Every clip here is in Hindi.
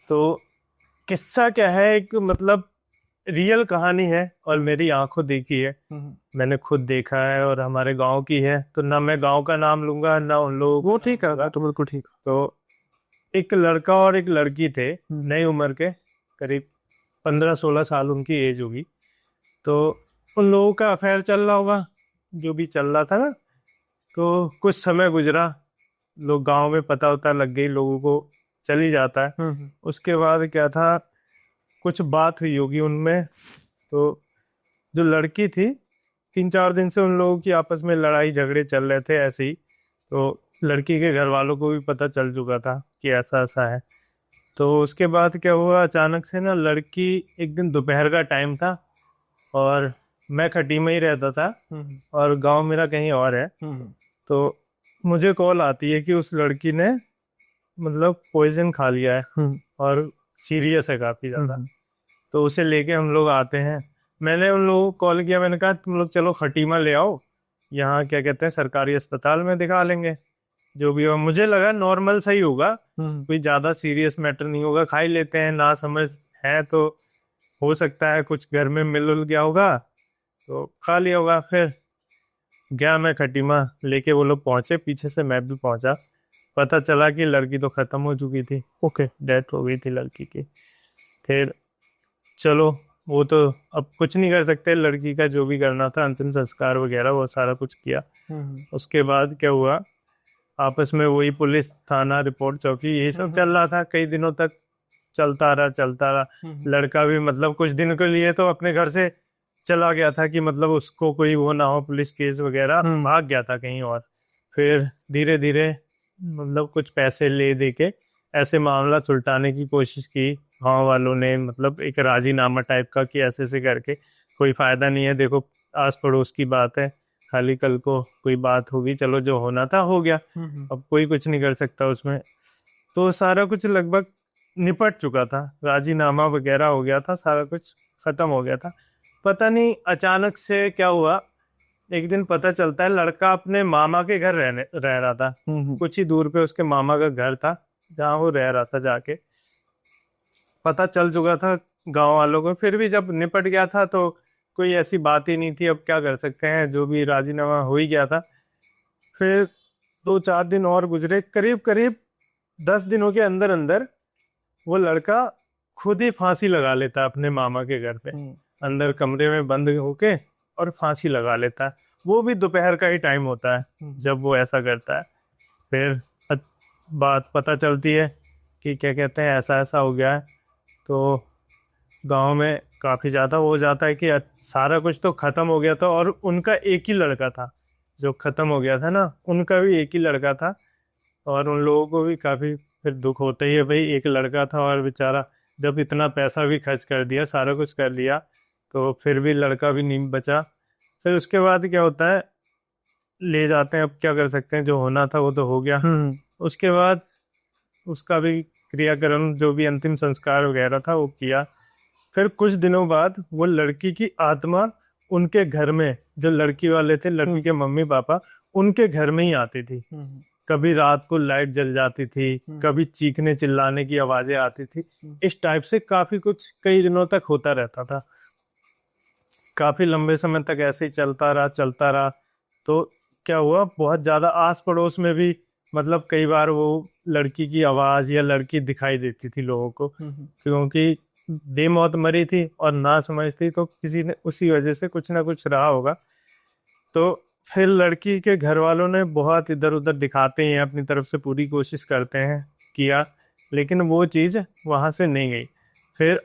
तो किस्सा क्या है, एक मतलब रियल कहानी है और मेरी आंखों देखी है। मैंने खुद देखा है और हमारे गांव की है, तो ना मैं गांव का नाम लूंगा ना उन लोगों वो का ठीक नाम है, लूंगा। तो बिल्कुल ठीक। तो एक लड़का और एक लड़की थे, हम्म। नई उम्र के, करीब 15-16 साल उनकी एज होगी। तो उन लोगों का अफेयर चल रहा होगा, जो भी चल रहा था ना। तो कुछ समय गुजरा, लोग गांव में पता होता लग गई लोगों को, चली जाता है। हम्म। उसके बाद क्या था, कुछ बात हुई होगी उनमें। तो जो लड़की थी, 3-4 दिन से उन लोगों की आपस में लड़ाई झगड़े चल रहे थे ऐसे ही। तो लड़की के घर वालों को भी पता चल चुका था कि ऐसा ऐसा है। तो उसके बाद क्या हुआ, अचानक से ना लड़की, एक दिन दोपहर का टाइम था और मैं खटी में ही रहता था हम्म। और गांव मेरा कहीं और है। हम्म। तो मुझे कॉल आती है कि उस लड़की ने मतलब पॉइजन खा लिया है हम्म। और सीरियस है काफी ज्यादा। हम्म। तो उसे लेके हम लोग आते हैं। मैंने उन लोगों को कॉल किया, मैंने कहा तुम लोग चलो खटीमा ले आओ, यहाँ क्या कहते हैं सरकारी अस्पताल में दिखा लेंगे। जो भी हो, मुझे लगा नॉर्मल सही होगा, हम्म। कोई ज्यादा सीरियस मैटर नहीं होगा, खा ही लेते हैं ना समझ है तो हो सकता है कुछ घर में मिल उल गया होगा तो खा लिया होगा। फिर गया मैं खटीमा लेके, वो लोग पहुंचे, पीछे से मैं भी पहुंचा। पता चला कि लड़की तो खत्म हो चुकी थी, ओके। डेथ हो गई थी लड़की की। फिर चलो, वो तो अब कुछ नहीं कर सकते, लड़की का जो भी करना था अंतिम संस्कार वगैरह वो सारा कुछ किया। हम्म। उसके बाद क्या हुआ, आपस में वही पुलिस थाना रिपोर्ट चौकी यही सब चल हम्म। रहा था कई दिनों तक। चलता रहा चलता रहा। हम्म। लड़का भी मतलब कुछ दिन के लिए तो अपने घर से चला गया था कि मतलब उसको कोई वो ना हो, पुलिस केस वगैरह, हम्म। भाग गया था कहीं और। फिर धीरे धीरे मतलब कुछ पैसे ले दे के ऐसे मामला सुलटाने की कोशिश की गांव वालों ने, मतलब एक राजीनामा टाइप का कि ऐसे ऐसे करके कोई फायदा नहीं है, देखो आस पड़ोस की बात है, खाली कल को कोई बात होगी, चलो जो होना था हो गया, हम्म। अब कोई कुछ नहीं कर सकता उसमें। तो सारा कुछ लगभग निपट चुका था, राजीनामा वगैरह हो गया था, सारा कुछ खत्म हो गया था। पता नहीं अचानक से क्या हुआ, एक दिन पता चलता है लड़का अपने मामा के घर रह रहा था। हम्म। कुछ ही दूर पे उसके मामा का घर था जहाँ वो रह रहा था जाके। पता चल चुका था गांव वालों को, फिर भी जब निपट गया था तो कोई ऐसी बात ही नहीं थी, अब क्या कर सकते हैं, जो भी राजीनामा हो ही गया था। फिर 2-4 दिन और गुजरे, करीब करीब 10 दिनों के अंदर अंदर वो लड़का खुद ही फांसी लगा लेता है अपने मामा के घर पे, हम्म। अंदर कमरे में बंद होके, और फांसी लगा लेता है। वो भी दोपहर का ही टाइम होता है हम्म। जब वो ऐसा करता है। फिर अ- बात पता चलती है कि क्या कहते हैं ऐसा ऐसा हो गया है। तो गांव में काफी ज्यादा हो जाता है कि सारा कुछ तो खत्म हो गया था और उनका एक ही लड़का था जो खत्म हो गया था ना, उनका भी एक ही लड़का था। और उन लोगों को भी काफी फिर दुख होता ही है, भाई एक लड़का था और बेचारा जब इतना पैसा भी खर्च कर दिया, सारा कुछ कर लिया, तो फिर भी लड़का भी नहीं बचा। फिर उसके बाद क्या होता है, ले जाते हैं, अब क्या कर सकते हैं, जो होना था वो तो हो गया। हम्म। उसके बाद उसका भी क्रियाकर्म जो भी अंतिम संस्कार वगैरह था वो किया। फिर कुछ दिनों बाद वो लड़की की आत्मा उनके घर में, जो लड़की वाले थे, लड़की हम्म। के मम्मी पापा, उनके घर में ही आती थी। हम्म। कभी रात को लाइट जल जाती थी, हम्म। कभी चीखने चिल्लाने की आवाजें आती थी। हम्म। इस टाइप से काफी कुछ कई दिनों तक होता रहता था। काफी लंबे समय तक ऐसे ही चलता रहा चलता रहा। तो क्या हुआ, बहुत ज्यादा आस पड़ोस में भी मतलब कई बार वो लड़की की आवाज या लड़की दिखाई देती थी लोगों को, हम्म। क्योंकि बेमौत मरी थी और ना समझ थी, तो किसी ने उसी वजह से कुछ ना कुछ रहा होगा। तो फिर लड़की के घर वालों ने बहुत इधर उधर दिखाते हैं, अपनी तरफ से पूरी कोशिश करते हैं, किया, लेकिन वो चीज़ वहां से नहीं गई। फिर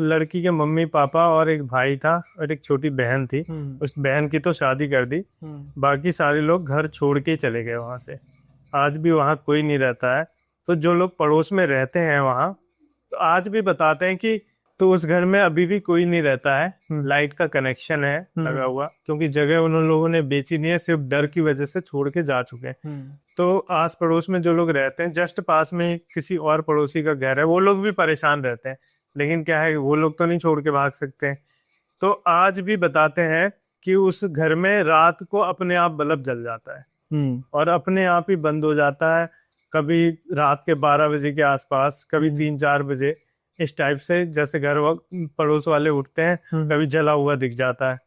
लड़की के मम्मी पापा और एक भाई था और एक छोटी बहन थी। हम्म। उस बहन की तो शादी कर दी, हम्म। बाकी सारे लोग घर छोड़ के ही चले गए वहां से। आज भी वहां कोई नहीं रहता है। तो जो लोग पड़ोस में रहते हैं वहां, तो आज भी बताते हैं कि तो उस घर में अभी भी कोई नहीं रहता है, हम्म। लाइट का कनेक्शन है लगा हम्म। हुआ, क्योंकि जगह उन लोगों ने बेची नहीं है, सिर्फ डर की वजह से छोड़ के जा चुके हैं। हम्म। तो आस पड़ोस में जो लोग रहते हैं, जस्ट पास में ही किसी और पड़ोसी का घर है, वो लोग भी परेशान रहते हैं, लेकिन क्या है वो लोग तो नहीं छोड़ के भाग सकते हैं। तो आज भी बताते हैं कि उस घर में रात को अपने आप बल्ब जल जाता है हम्म। और अपने आप ही बंद हो जाता है, कभी रात के 12 बजे के आसपास, कभी हम्म। 3-4 बजे। इस टाइप से, जैसे पड़ोस वाले उठते हैं, कभी जला हुआ दिख जाता है,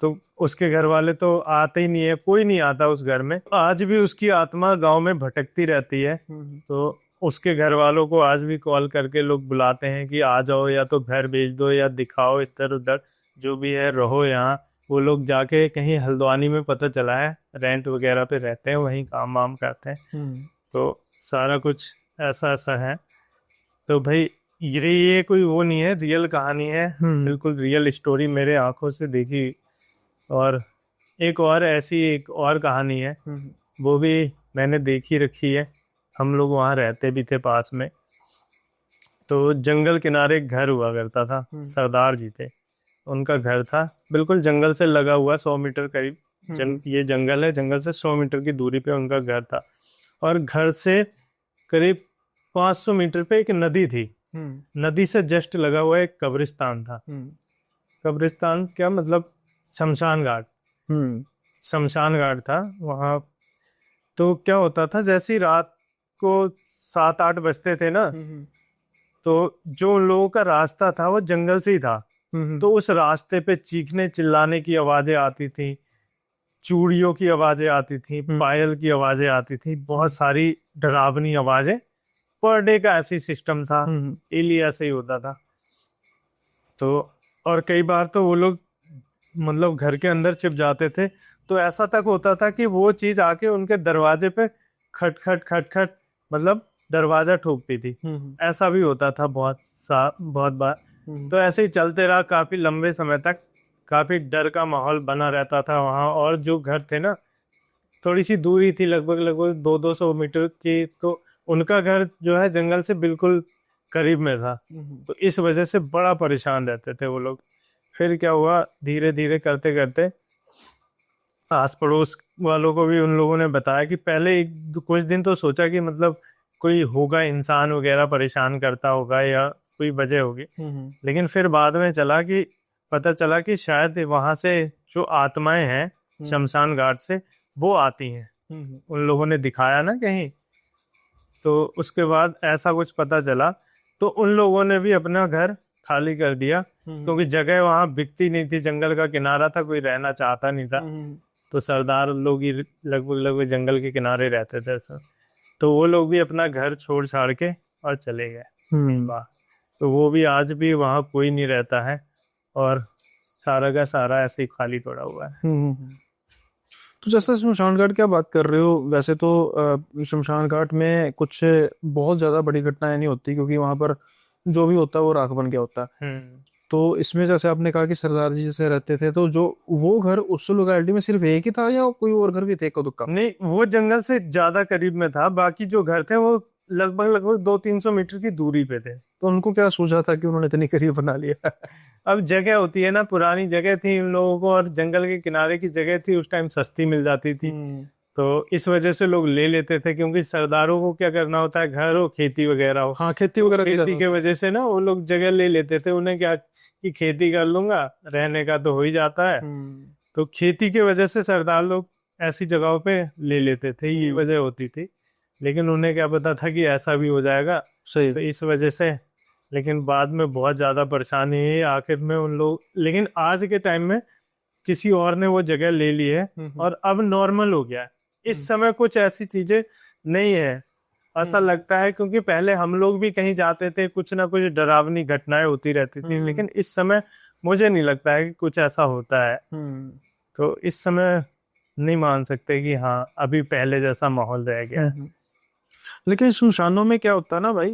तो उसके घर वाले तो आते ही नहीं है, कोई नहीं आता उस घर में। आज भी उसकी आत्मा गांव में भटकती रहती है। तो उसके घर वालों को आज भी कॉल करके लोग बुलाते हैं कि आ जाओ, या तो घर भेज दो या दिखाओ इधर उधर, जो भी है रहो यहाँ। वो लोग जाके कहीं हल्द्वानी में, पता चला है, रेंट वगैरह पे रहते हैं, वहीं काम वाम करते हैं। तो सारा कुछ ऐसा ऐसा है। तो भाई ये कोई वो नहीं है, रियल कहानी है, बिल्कुल रियल स्टोरी, मेरे आंखों से देखी। और एक और कहानी है, वो भी मैंने देखी रखी है। हम लोग वहाँ रहते भी थे पास में। तो जंगल किनारे एक घर हुआ करता था, सरदार जी थे, उनका घर था बिल्कुल जंगल से लगा हुआ, 100 मीटर करीब ये जंगल है, जंगल से 100 मीटर की दूरी पे उनका घर था। और घर से करीब 500 मीटर पे एक नदी थी। नदी से जस्ट लगा हुआ एक कब्रिस्तान था। कब्रिस्तान क्या मतलब, शमशान घाट। शमशान घाट था वहाँ। तो क्या होता था, जैसी रात को 7-8 बजते थे ना, तो जो उन लोगों का रास्ता था वो जंगल से ही था। तो उस रास्ते पे चीखने चिल्लाने की आवाजें आती थी, चूड़ियों की आवाजें आती थी, पायल की आवाजें आती थी, बहुत सारी डरावनी आवाजें। पर डे का ऐसी सिस्टम था, डेली ऐसे ही होता था। तो और कई बार तो वो लोग मतलब घर के अंदर छिप जाते थे, तो ऐसा तक होता था कि वो चीज आके उनके दरवाजे पे खट खट खट खट मतलब दरवाजा ठोकती थी। ऐसा भी होता था बहुत बार। तो ऐसे ही चलते रहा काफी लंबे समय तक, काफी डर का माहौल बना रहता था वहाँ। और जो घर थे ना, थोड़ी सी दूरी थी, लगभग 200-200 मीटर की, तो उनका घर जो है जंगल से बिल्कुल करीब में था। तो इस वजह से बड़ा परेशान रहते थे वो लोग। फिर क्या हुआ, धीरे धीरे करते करते आस पड़ोस वालों को भी उन लोगों ने बताया कि पहले कुछ दिन तो सोचा कि मतलब कोई होगा, इंसान वगैरह परेशान करता होगा या कोई वजह होगी। लेकिन फिर बाद में पता चला कि शायद वहां से जो आत्माएं हैं शमशान घाट से, वो आती हैं। उन लोगों ने दिखाया ना कहीं, तो उसके बाद ऐसा कुछ पता चला। तो उन लोगों ने भी अपना घर खाली कर दिया, क्योंकि जगह वहां बिकती नहीं थी, जंगल का किनारा था, कोई रहना चाहता नहीं था। तो सरदार लोग ही लगभग लगभग जंगल के किनारे रहते थे सब। तो वो लोग भी अपना घर छोड़ छाड़ के और चले गए। वाह। तो वो भी आज भी वहाँ कोई नहीं रहता है, और सारा का सारा ऐसे ही खाली पड़ा हुआ है। तो जैसे शमशान घाट की आप बात कर रहे हो, वैसे तो शमशान घाट में कुछ बहुत ज़्यादा बड़ी घटनाएं नहीं होती, क्योंकि वहाँ पर जो भी होता है वो राख बन के होता है। तो इसमें जैसे आपने कहा कि सरदार जी जैसे रहते थे, तो जो वो घर उस लोकेलिटी में सिर्फ एक ही था या कोई और घर भी थे इक्का दुक्का? नहीं, वो जंगल से ज्यादा करीब में था, बाकी जो घर थे वो लगभग लगभग 200-300 मीटर की दूरी पे थे। तो उनको क्या सूझा था कि उन्होंने इतनी करीब बना लिया? अब जगह होती है ना, पुरानी जगह थी उन लोगों को, और जंगल के किनारे की जगह थी, उस टाइम सस्ती मिल जाती थी। तो इस वजह से लोग ले लेते थे, क्योंकि सरदारों को क्या करना होता है, घर हो, खेती वगैरह हो। हाँ, खेती वगैरह खेती के वजह से ना वो लोग जगह ले लेते थे। उन्हें क्या कि खेती कर लूंगा, रहने का तो हो ही जाता है। तो खेती की वजह से सरदार लोग ऐसी जगहों पे ले लेते थे, ये वजह होती थी। लेकिन उन्हें क्या पता था कि ऐसा भी हो जाएगा। सही। तो इस वजह से, लेकिन बाद में बहुत ज्यादा परेशानी हुई आखिर में उन लोग। लेकिन आज के टाइम में किसी और ने वो जगह ले ली है, और अब नॉर्मल हो गया है। इस समय कुछ ऐसी चीजें नहीं है, ऐसा लगता है, क्योंकि पहले हम लोग भी कहीं जाते थे, कुछ ना कुछ डरावनी घटनाएं होती रहती थी। लेकिन इस समय मुझे नहीं लगता है कि कुछ ऐसा होता है। तो इस समय नहीं मान सकते कि हाँ अभी पहले जैसा माहौल रह गया है। लेकिन शमशानों में क्या होता है ना भाई,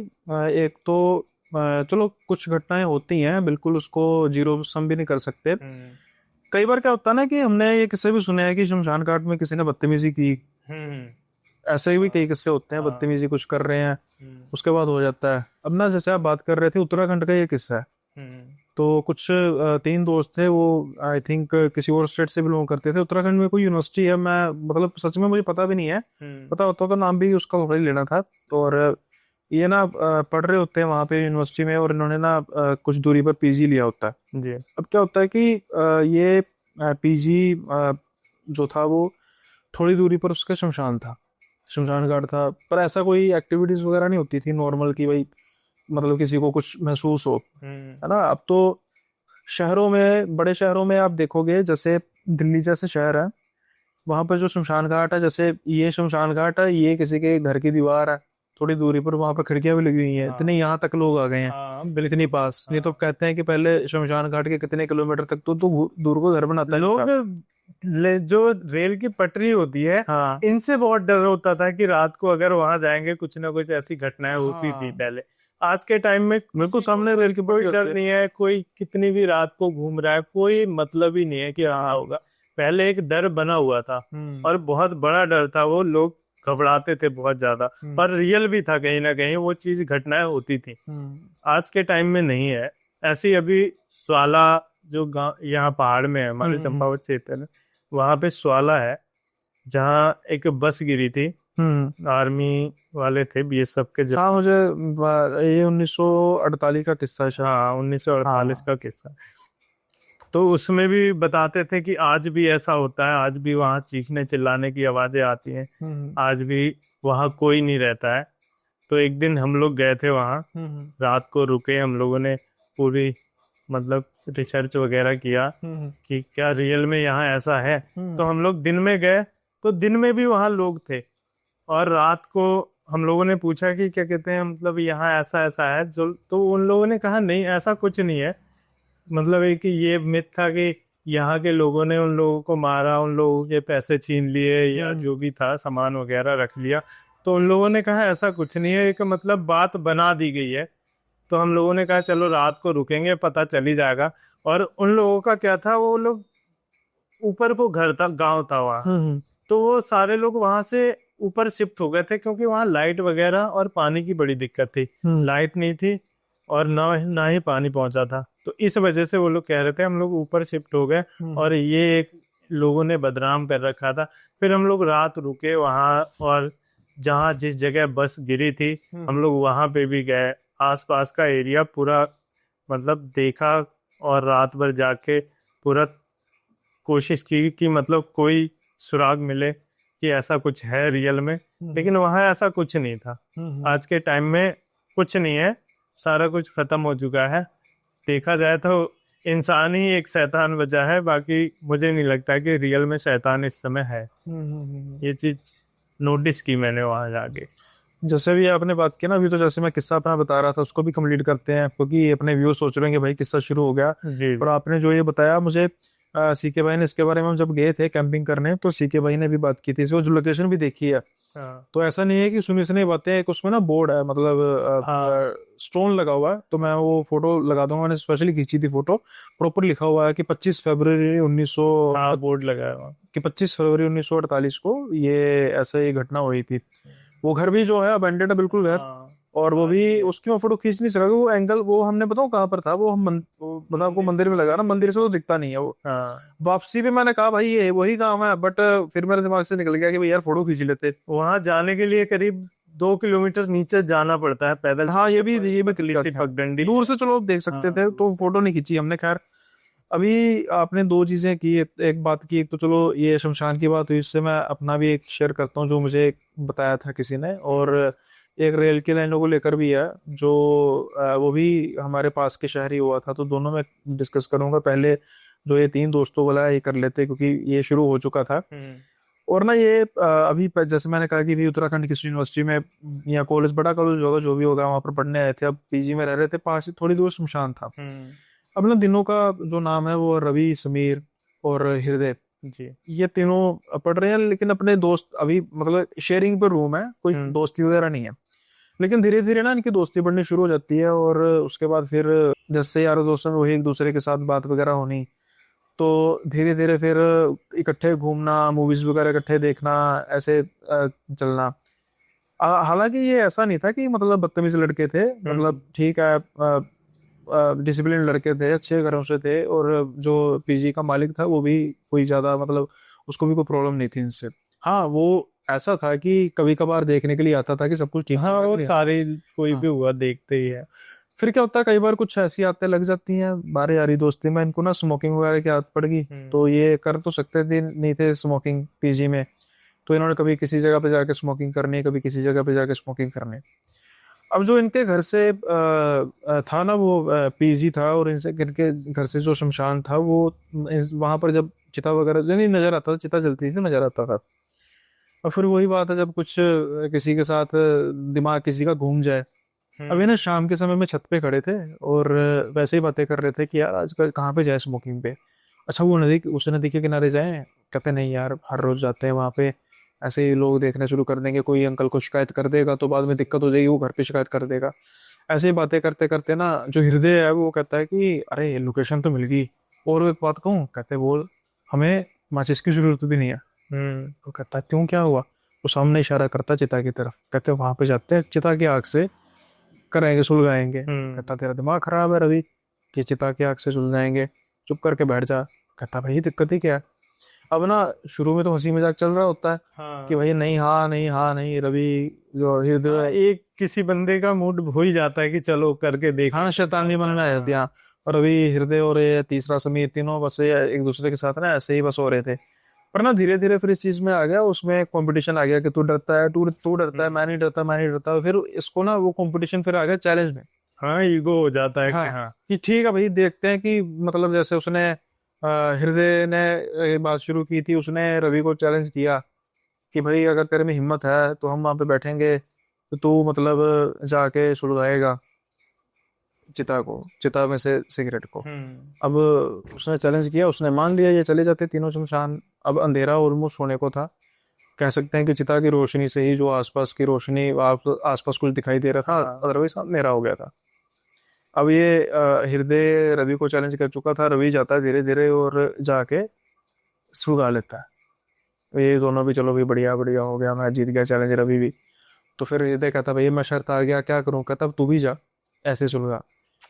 एक तो चलो कुछ घटनाएं होती हैं, बिल्कुल उसको जीरो सम भी नहीं कर सकते। कई बार क्या होता है ना कि हमने ये किस्से भी सुने हैं कि शमशान घाट में किसी ने बदतमीजी की। ऐसे भी कई किस्से होते हैं, बदतमीजी कुछ कर रहे हैं, उसके बाद हो जाता है। अब ना जैसे आप बात कर रहे थे, उत्तराखंड का ये किस्सा है। तो कुछ 3 दोस्त थे, वो आई थिंक किसी और स्टेट से बिलोंग करते थे। उत्तराखंड में कोई यूनिवर्सिटी है, मैं मतलब सच में मुझे पता भी नहीं है, पता होता तो नाम भी उसका थोड़ा ही लेना था। और ये ना पढ़ रहे होते हैं वहाँ पे यूनिवर्सिटी में, और इन्होंने ना कुछ दूरी पर पीजी लिया होता है जी। अब क्या होता है कि ये पीजी जो था वो थोड़ी दूरी पर उसका शमशान था, शमशान घाट था। पर ऐसा कोई एक्टिविटीज वगैरह नहीं होती थी नॉर्मल की भाई मतलब किसी को कुछ महसूस हो, है ना। अब तो शहरों में, बड़े शहरों में आप देखोगे, जैसे दिल्ली जैसे शहर है, वहां पर जो शमशान घाट है, जैसे ये शमशान घाट है, ये किसी के घर की दीवार है, थोड़ी दूरी पर वहां पर खिड़कियां भी लगी हुई हैं, इतने हाँ यहाँ तक लोग आ गए हैं, हाँ इतनी बिल्कुल। पास। नहीं तो हाँ कहते हैं कि पहले शमशान घाट के कितने किलोमीटर तक तो दूर को घर बनाता है लोग इंसान। जो रेल की पटरी होती है, हाँ इनसे बहुत डर होता था कि रात को अगर वहां जाएंगे कुछ ना कुछ ऐसी घटनाएं होती थी हाँ, पहले। आज के टाइम में बिल्कुल किसी को सामने रेल की कोई पटरी होती डर है। नहीं है, कोई कितनी भी रात को घूम रहा है, कोई मतलब ही नहीं है कि हाँ होगा। पहले एक डर बना हुआ था, हम्म और बहुत बड़ा डर था, वो लोग घबराते थे बहुत ज्यादा, हम्म पर रियल भी था कहीं ना कहीं, वो चीज घटनाएं होती थी। हम्म आज के टाइम में नहीं है ऐसी। अभी स्वाला, जो गांव यहाँ पहाड़ में है हमारे हम्म चंपावत क्षेत्र में, वहां पे स्वाला है, जहाँ एक बस गिरी थी। हम्म। आर्मी वाले थे, बीएसएफ के हाँ, जवान। मुझे ये 1948 का किस्सा है शायद। हाँ 1948 हाँ। का किस्सा। तो उसमें भी बताते थे कि आज भी ऐसा होता है, आज भी वहाँ चीखने चिल्लाने की आवाजें आती हैं, हम्म आज भी वहाँ कोई नहीं रहता है। तो एक दिन हम लोग गए थे वहाँ, हम्म रात को रुके हम लोगों ने, पूरी मतलब रिसर्च वगैरह किया हम्म कि क्या रियल में यहाँ ऐसा है। हम्म तो हम लोग दिन में गए, तो दिन में भी वहाँ लोग थे, और रात को हम लोगों ने पूछा कि क्या कहते हैं, मतलब यहाँ ऐसा ऐसा है जो, तो उन लोगों ने कहा नहीं ऐसा कुछ नहीं है। मतलब है कि ये मिथ था कि यहाँ के लोगों ने उन लोगों को मारा, उन लोगों के पैसे छीन लिए या हम्म जो भी था सामान वगैरह रख लिया। तो उन लोगों ने कहा ऐसा कुछ नहीं है, एक मतलब बात बना दी गई है। तो हम लोगों ने कहा चलो रात को रुकेंगे, पता चल ही जाएगा। और उन लोगों का क्या था, वो लोग ऊपर को घर था, गांव था वहाँ, हम्म तो वो सारे लोग वहां से ऊपर शिफ्ट हो गए थे, क्योंकि वहाँ लाइट वगैरह और पानी की बड़ी दिक्कत थी। हम्म लाइट नहीं थी, और ना ही पानी पहुंचा था, तो इस वजह से वो लोग कह रहे थे हम लोग ऊपर शिफ्ट हो गए। हम्म और ये एक लोगों ने बदनाम कर रखा था। फिर हम लोग रात रुके वहाँ, और जहाँ जिस जगह बस गिरी थी हम हम्म लोग वहाँ पे भी गए, आसपास का एरिया पूरा मतलब देखा, और रात भर जाके पूरा कोशिश की कि मतलब कोई सुराग मिले कि ऐसा कुछ है रियल में। हम्म लेकिन वहाँ ऐसा कुछ नहीं था। हम्म आज के टाइम में कुछ नहीं है, सारा कुछ खत्म हो चुका है। देखा जाए तो इंसान ही एक शैतान बचा है, बाकी मुझे नहीं लगता कि रियल में शैतान इस समय है। हम्म। ये चीज नोटिस की मैंने वहां जाके। जैसे भी आपने बात की ना अभी, तो जैसे मैं किस्सा अपना बता रहा था उसको भी कंप्लीट करते हैं, क्योंकि अपने व्यूअर्स सोच रहे हैं कि भाई किस्सा शुरू हो गया। जी। और आपने जो ये बताया मुझे, सीके भाई ने इसके बारे में, हम जब गए थे कैंपिंग करने तो सीके भाई ने भी बात की थी, वो जो लोकेशन भी देखी है। हाँ तो ऐसा नहीं है कि सुनी सुनी बातें, एक उसमें ना बोर्ड है, हाँ मतलब स्टोन लगा हुआ है, तो मैं वो फोटो लगा दूंगा, मैंने स्पेशली खींची थी फोटो। प्रॉपर लिखा हुआ है कि 25 फरवरी 1900, हाँ बोर्ड लगा है वहाँ। कि 25 फरवरी 1948 को ये ऐसे ही घटना हुई थी। वो घर भी जो है अबेंडेड है बिल्कुल घर। हाँ और वो आज भी, भी है। उसकी मैं फोटो खींच नहीं सका, वो एंगल वो हमने बताओ कहाँ पर था, वो वो मतलब आपको मंदिर मंदिर से में लगा लगा ना, है। मंदिर से तो दिखता नहीं है वो। हाँ वापसी पे मैंने कहा भाई ये वही काम है, बट फिर मेरे दिमाग से निकल गया कि भाई यार फोटो खींच लेते। वहां जाने के लिए करीब 2 किलोमीटर नीचे जाना पड़ता है पैदल, हाँ, चलने पर ये भी पतली सी खैर पगडंडी दूर है। से चलो देख सकते हाँ थे, दूर तो से। फोटो नहीं खींची हमने खैर। अभी आपने दो चीजें की, एक बात की, एक तो चलो ये शमशान की बात हुई, इससे मैं अपना भी एक शेयर करता हूँ जो मुझे बताया था किसी ने। और एक रेल की लाइनों को लेकर भी है, जो वो भी हमारे पास के शहर ही हुआ था, तो दोनों में डिस्कस करूंगा। पहले जो ये तीन दोस्तों वाला है, ये कर लेते क्योंकि ये शुरू हो चुका था। हम्म और ना ये अभी जैसे मैंने कहा कि भी उत्तराखंड किसी यूनिवर्सिटी में या कॉलेज, बड़ा कॉलेज होगा जो भी होगा, वहां पर पढ़ने आए थे, अब पीजी में रह रहे थे, पास ही थोड़ी दूर शमशान था। हम्म। अब ना दिनों का जो नाम है वो रवि, समीर और हृदय, जी। ये तीनों पढ़ रहे हैं, लेकिन अपने दोस्त अभी मतलब शेयरिंग पर रूम है, कोई हम्म दोस्ती वगैरह नहीं है। लेकिन धीरे धीरे ना इनकी दोस्ती बढ़नी शुरू हो जाती है, और उसके बाद फिर जैसे यारों दोस्तों में वही एक दूसरे के साथ बात वगैरह होनी, तो धीरे धीरे फिर इकट्ठे घूमना, मूवीज वगैरह इकट्ठे देखना, ऐसे चलना। हालांकि ये ऐसा नहीं था कि मतलब बदतमीज लड़के थे, हम्म। मतलब ठीक है, डिसिप्लिन लड़के थे, अच्छे घरों से थे, और जो पीजी का मालिक था वो भी कोई ज्यादा मतलब उसको भी कोई प्रॉब्लम नहीं थी इनसे। हाँ, वो ऐसा था कि कभी कभार देखने के लिए आता था कि सब कुछ ठीक चल हाँ रहा है वो कि नहीं। सारे, कोई हाँ, भी हुआ देखते ही है। फिर क्या होता है, कई बार कुछ ऐसी आदतें लग जाती हैं बारे यारी दोस्ती में, इनको ना स्मोकिंग वगैरह की आदत पड़ गई। हम्म तो ये कर तो सकते थे नहीं थे स्मोकिंग पीजी में, तो इन्होंने कभी किसी जगह पे जाके स्मोकिंग करनी, कभी किसी जगह पे जाके स्मोकिंग करनी। अब जो इनके घर से था ना वो पीजी था, और इनसे इनके घर से जो शमशान था वो वहां पर जब चिता वगैरह जो नहीं नजर आता था, चिता जलती थी नजर आता था। और फिर वही बात है, जब कुछ किसी के साथ दिमाग किसी का घूम जाए। अब ये ना शाम के समय में छत पे खड़े थे और वैसे ही बातें कर रहे थे कि यार आजकल कहाँ पे जाए स्मोकिंग पे। अच्छा वो नदी, उस नदी के किनारे जाएं? कहते नहीं यार, हर रोज जाते हैं वहां पे, ऐसे ही लोग देखने शुरू कर देंगे, कोई अंकल को शिकायत कर देगा तो बाद में दिक्कत हो जाएगी, वो घर पे शिकायत कर देगा। ऐसे ही बातें करते करते ना जो हृदय है वो कहता है कि अरे लोकेशन तो मिल गई, और एक बात कहूँ, कहते बोल हमें माचिस की जरूरत भी नहीं है। तो कहता है क्यों, क्या हुआ? वो सामने इशारा करता है चिता की तरफ, कहते वहां पे जाते हैं, चिता की आग से कराएंगे, सुलगाएंगे। कहता तेरा दिमाग खराब है रवि, कि चिता की आग से सुलगाएंगे, चुप करके बैठ जा। कहता भाई दिक्कत ही क्या है? अब ना शुरू में तो हंसी मजाक चल रहा होता है कि हाँ भाई नहीं, हाँ नहीं, हाँ नहीं, रवि जो हाँ, हृदय, एक किसी बंदे का मूड हो ही जाता है कि चलो करके देख हाँ लेते हैं, क्या शैतानी होता मन है। में आ जाती है। हाँ। और अभी हृदय और ये तीसरा समीर तीनों बस ये एक दूसरे के साथ ना ऐसे ही बस हो रहे थे। पर ना धीरे धीरे फिर इस चीज में आ गया, उसमें कंपटीशन आ गया कि तू डरता है, तू डरता है, हम्म, मैं नहीं डरता, मैं नहीं डरता। फिर इसको ना वो कंपटीशन फिर आ गया चैलेंज में। हाँ ईगो हो जाता है कि हाँ, हाँ। कि ठीक है भाई देखते हैं कि मतलब जैसे उसने हृदय ने ये बात शुरू की थी, उसने रवि को चैलेंज किया कि भाई अगर तेरे में हिम्मत है तो हम वहां पे बैठेंगे, तो तू मतलब जाके सुलगाएगा चिता को, चिता में से सिगरेट को। हम्म अब उसने चैलेंज किया, उसने मान लिया, ये चले जाते तीनों शमशान। अब अंधेरा ऑलमोस्ट होने को था, कह सकते हैं कि चिता की रोशनी से ही जो आसपास की रोशनी, आसपास कुछ दिखाई दे रहा था, हाँ अदरवाइज अंधेरा हो गया था। अब ये हृदय रवि को चैलेंज कर चुका था, रवि जाता है धीरे धीरे और जाके सुलगा लेता है। ये दोनों भी चलो भी बढ़िया बढ़िया हो गया, मैं जीत गया चैलेंज, रवि भी। तो फिर हृदय कहता भाई मैं शर्त आ गया, क्या करूं? कहता अब तू भी जा, ऐसे सुलगा।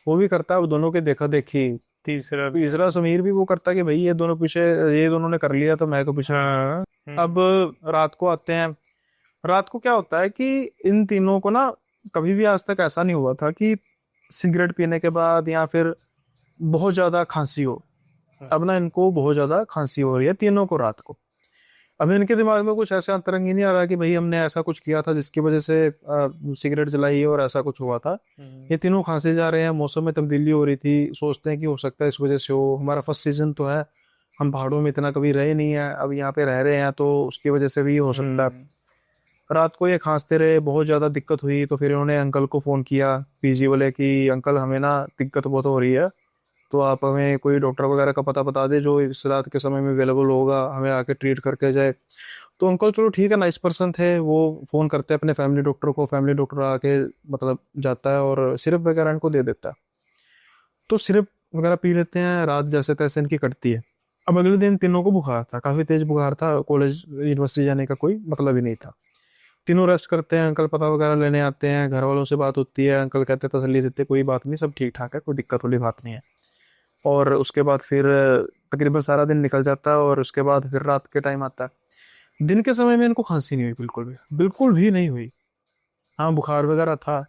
वो भी करता है, अब दोनों के देखा देखी। तीसरा भी तीसरा समीर भी वो करता कि भाई ये दोनों पीछे, ये दोनों ने कर लिया तो मैं तो पीछे। हाँ अब रात को आते हैं। रात को क्या होता है कि इन तीनों को ना कभी भी आज तक ऐसा नहीं हुआ था कि सिगरेट पीने के बाद या फिर बहुत ज्यादा खांसी हो। अब ना इनको बहुत ज्यादा खांसी हो रही है तीनों को रात को। अब इनके दिमाग में कुछ ऐसा अंतरंग ही नहीं आ रहा कि भाई हमने ऐसा कुछ किया था जिसकी वजह से सिगरेट जलाई और ऐसा कुछ हुआ था। ये तीनों खांसे जा रहे हैं, मौसम में तब्दीली हो रही थी, सोचते हैं कि हो सकता है इस वजह से हो, हमारा फर्स्ट सीजन तो है, हम पहाड़ों में इतना कभी रहे नहीं है, अब यहाँ पे रह रहे हैं तो उसकी वजह से भी हो सकता है। हम्म रात को ये खांसते रहे, बहुत ज़्यादा दिक्कत हुई, तो फिर इन्होंने अंकल को फ़ोन किया, पीजी वाले, कि अंकल हमें ना दिक्कत बहुत हो रही है, तो आप हमें कोई डॉक्टर वगैरह का पता बता दे जो इस रात के समय में अवेलेबल होगा, हमें आके ट्रीट करके जाए। तो अंकल चलो ठीक है, नाइस पर्सन थे वो, फ़ोन करते हैं अपने फैमिली डॉक्टर को, फैमिली डॉक्टर आके मतलब जाता है और सिरप वगैरह इनको दे देता है। तो सिरप वगैरह पी लेते हैं, रात जैसे तैसे इनकी कटती है। अब अगले दिन तीनों को बुखार था, काफ़ी तेज बुखार था, कॉलेज यूनिवर्सिटी जाने का कोई मतलब ही नहीं था। तीनों रेस्ट करते हैं, अंकल पता वगैरह लेने आते हैं, घर वालों से बात होती है, अंकल कहते हैं तसल्ली देते कोई बात नहीं, सब ठीक ठाक है, कोई दिक्कत वाली बात नहीं है। और उसके बाद फिर तकरीबन सारा दिन निकल जाता है, और उसके बाद फिर रात के टाइम आता है। दिन के समय में इनको खांसी नहीं हुई, बिल्कुल भी नहीं हुई। हाँ बुखार वगैरह था,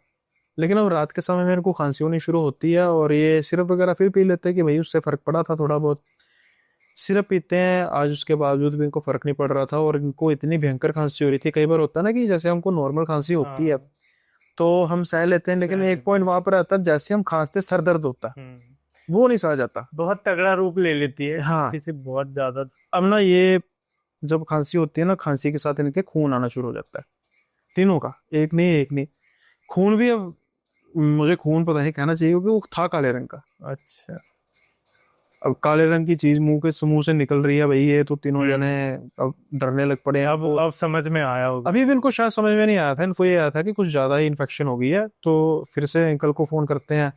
लेकिन अब रात के समय में इनको खांसी होनी शुरू होती है, और ये सिरप वगैरह फिर पी लेते हैं कि भाई उससे फर्क पड़ा था थोड़ा बहुत। सिरप पीते हैं, आज उसके बावजूद भी इनको फर्क नहीं पड़ रहा था, और इनको इतनी भयंकर खांसी हो रही थी। कई बार होता है ना कि जैसे हमको नॉर्मल खांसी होती है हाँ तो हम सह लेते हैं, लेकिन सह एक पॉइंट वहां पर आता है, जैसे हम खांसते सर दर्द होता है, हम्म वो नहीं सहा जाता। बहुत तगड़ा रूप ले लेती है हाँ। किसी बहुत ज्यादा। अब ना ये जब खांसी होती है ना, खांसी के साथ इनके खून आना शुरू हो जाता है, तीनों का, एक नहीं एक नहीं। खून भी, अब मुझे खून पता नहीं कहना चाहिए क्योंकि वो था काले रंग का। अच्छा अब काले रंग की चीज मुंह से निकल रही है भाई, ये तो तीनों जने हम्म अब डरने लग पड़े हैं। अब समझ में आया होगा। अभी भी इनको शायद समझ में नहीं आया था, इनको ये आया था कि कुछ ज्यादा ही इन्फेक्शन हो गई है। तो फिर से अंकल को फोन करते हैं,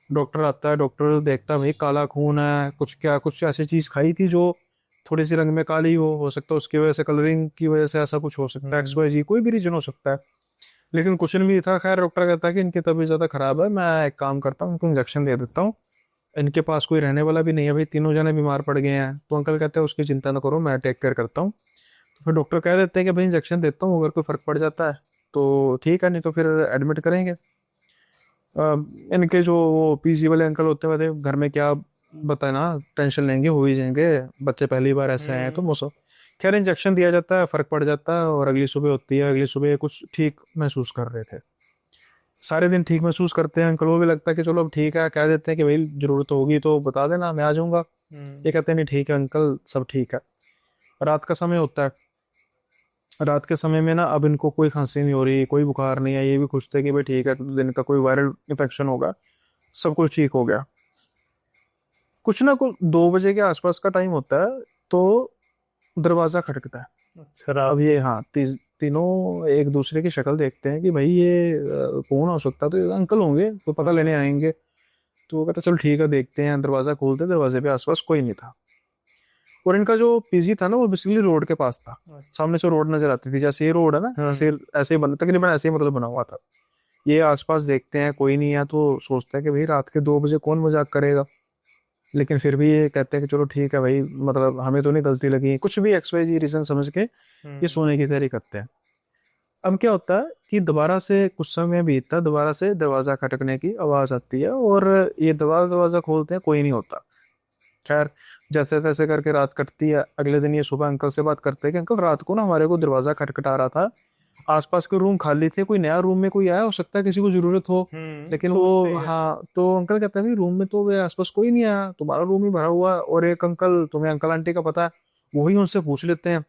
डॉक्टर आता है, डॉक्टर देखता है भाई काला खून है, कुछ क्या कुछ ऐसी चीज खाई थी जो थोड़ी सी रंग में काली हो सकता है उसकी वजह से, कलरिंग की वजह से ऐसा कुछ हो सकता है, एक्स हम्म वाई जी कोई भी रीजन हो सकता है। लेकिन कुछ नहीं भी था। खैर डॉक्टर कहता है कि इनकी तबीयत ज्यादा खराब है, मैं एक काम करता हूँ, इनको इंजेक्शन दे देता हूँ, इनके पास कोई रहने वाला भी नहीं है भाई, तीनों जने बीमार पड़ गए हैं। तो अंकल कहते हैं उसकी चिंता ना करो, मैं टेक केयर करता हूँ। तो फिर डॉक्टर कह देते हैं कि भाई इंजेक्शन देता हूँ, अगर कोई फर्क पड़ जाता है तो ठीक है, नहीं तो फिर एडमिट करेंगे। इनके जो वो पीजी वाले अंकल होते हैं घर में, क्या बताए ना, टेंशन लेंगे, हो ही जाएंगे, बच्चे पहली बार ऐसे आए हैं तो हम्म मौसम। खैर इंजेक्शन दिया जाता है, फर्क पड़ जाता है, और अगली सुबह होती है, अगली सुबह कुछ ठीक महसूस कर रहे थे। सारे दिन ठीक महसूस करते हैं। अंकल को भी लगता है कि चलो अब ठीक है, कह देते हैं कि भाई जरूरत होगी तो बता देना, मैं आ जाऊंगा। ये कहते हैं नहीं ठीक है अंकल, सब ठीक है। रात का समय होता है। रात के समय में ना अब इनको कोई खांसी नहीं हो रही, कोई बुखार नहीं है, ये भी खुश थे कि भाई ठीक है दिन का कोई वायरल इन्फेक्शन होगा, सब कुछ ठीक हो गया। कुछ ना कुछ 2 बजे के आसपास का टाइम होता है, तो दरवाजा खटकता है। शराब। अब ये हाँ तीनों एक दूसरे की शक्ल देखते हैं कि भाई ये कौन हो सकता है, तो ये अंकल होंगे, तो पता लेने आएंगे। तो वो कहता चल ठीक है देखते हैं। दरवाजा खोलते, दरवाजे पे आसपास कोई नहीं था। और इनका जो पीजी था ना वो बेसिकली रोड के पास था। सामने से रोड नजर आती थी, जैसे ये रोड है ना, ऐसे ऐसे ही बना, तकरीबन ऐसे ही मतलब बना हुआ था। ये आसपास देखते हैं कोई नहीं है, तो सोचते हैं कि भाई रात के 2 बजे कौन मजाक करेगा। लेकिन फिर भी ये कहते हैं कि चलो ठीक है भाई, मतलब हमें तो नहीं गलती लगी, कुछ भी XYZ रीजन समझ के ये सोने की तैयारी करते हैं। अब क्या होता है कि दोबारा से कुछ समय बीतता है, दोबारा से दरवाजा खटकने की आवाज आती है, और ये दोबारा दरवाजा खोलते हैं, कोई नहीं होता। खैर जैसे तैसे करके रात कटती है। अगले दिन ये सुबह अंकल से बात करते हैं कि अंकल रात को ना हमारे को दरवाजा खटखटा रहा था, आसपास के रूम खाली थे, कोई नया रूम में कोई आया हो सकता है, किसी को जरूरत हो। लेकिन वो हाँ, तो अंकल कहते हैं रूम में तो वे आसपास कोई नहीं आया, तुम्हारा रूम ही भरा हुआ है। और एक अंकल, तुम्हें अंकल आंटी का पता है, वही उनसे पूछ लेते हैं।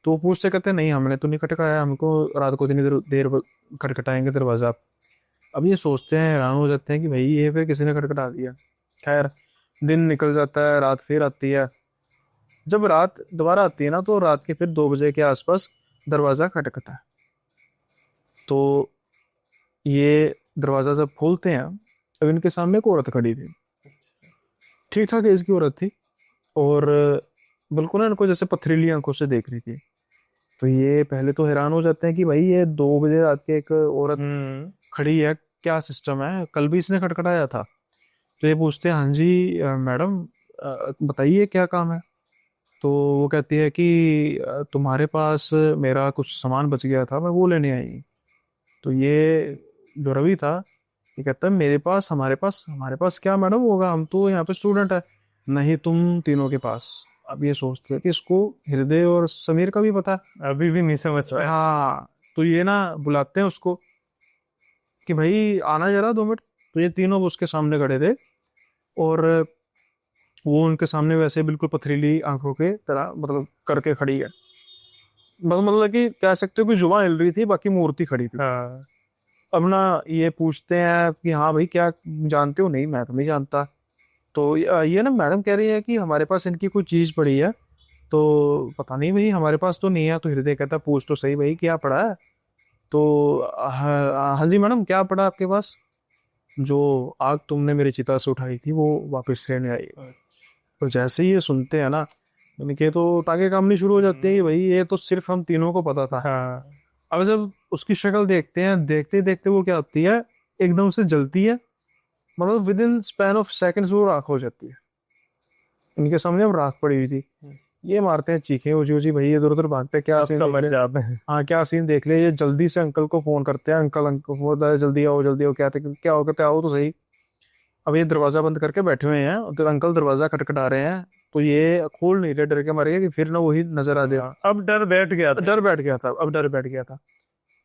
तो वो पूछते कहते हैं नहीं हमने तो नहीं खटकाया, हमको रात को इतनी देर खटखटाएंगे दरवाजा। अब ये सोचते हैं, हैरान हो जाते हैं कि भाई ये फिर किसी ने खटखटा दिया। खैर दिन निकल जाता है, रात फिर आती है। जब रात दोबारा आती है ना, तो रात के फिर 2 बजे के आसपास दरवाजा खटकता है। तो ये दरवाजा जब खोलते हैं, अब इनके सामने एक औरत खड़ी थी, ठीक ठाक एज की औरत थी, और बिल्कुल ना इनको जैसे पथरीली आंखों से देख रही थी। तो ये पहले तो हैरान हो जाते हैं कि भाई ये 2 बजे रात के एक औरत खड़ी है, क्या सिस्टम है, कल भी इसने खटखटाया था। तो ये पूछते हैं हाँ जी मैडम, बताइए क्या काम है। तो वो कहती है कि तुम्हारे पास मेरा कुछ सामान बच गया था, मैं वो लेने आई। तो ये जो रवि था, ये कहता है मेरे पास, हमारे पास क्या मैडम होगा, हम तो यहाँ पे स्टूडेंट है। नहीं तुम तीनों के पास। अब ये सोचते हैं कि इसको हृदय और समीर का भी पता है। अभी भी नहीं समझ पाया। हाँ, तो ये ना बुलाते हैं उसको कि भाई आना जरा 2 मिनट। तो ये तीनों उसके सामने खड़े थे, और वो उनके सामने वैसे बिल्कुल पथरीली आंखों के तरह मतलब करके खड़ी है। मतलब कि कह सकते हो कि जुबान हिल रही थी, बाकी मूर्ति खड़ी थी। हाँ। अब ना ये पूछते हैं कि हाँ भाई क्या जानते हो, नहीं मैं तो नहीं जानता। तो ये ना मैडम कह रही है कि हमारे पास इनकी कोई चीज पड़ी है। तो पता नहीं भाई, हमारे पास तो नहीं है। तो हृदय कहता पूछ तो सही भाई क्या पड़ा है। तो हाँ हाँ जी मैडम, क्या पड़ा आपके पास। जो आग तुमने मेरी चिता से उठाई थी वो वापस लेने आई। तो जैसे ही ये सुनते हैं ना, इनके तो टांगे कामनी शुरू हो जाती है कि भाई ये तो सिर्फ हम तीनों को पता था। हाँ। अब जब उसकी शक्ल देखते हैं, देखते देखते वो क्या होती है, एकदम से जलती है। मतलब with in span of seconds वो राख हो जाती है। इनके सामने अब राख पड़ी हुई थी। ये मारते हैं चीखें ऊंची ऊंची, भाई इधर उधर भागते हैं, क्या अब सीन देख समझ ले। जाते हैं। हाँ क्या सीन देख ले। ये जल्दी से अंकल को फोन करते हैं, अंकल अंकल वो होता है, जल्दी आओ क्या हो, कहते आओ तो सही। अब ये दरवाजा बंद करके बैठे हुए हैं, तो अंकल दरवाजा खटखटा रहे हैं। तो ये खोल नहीं रहे, डर के मारे कि फिर ना वही नजर आ जाए। हाँ, अब डर बैठ गया था। डर बैठ गया था, अब डर बैठ गया था।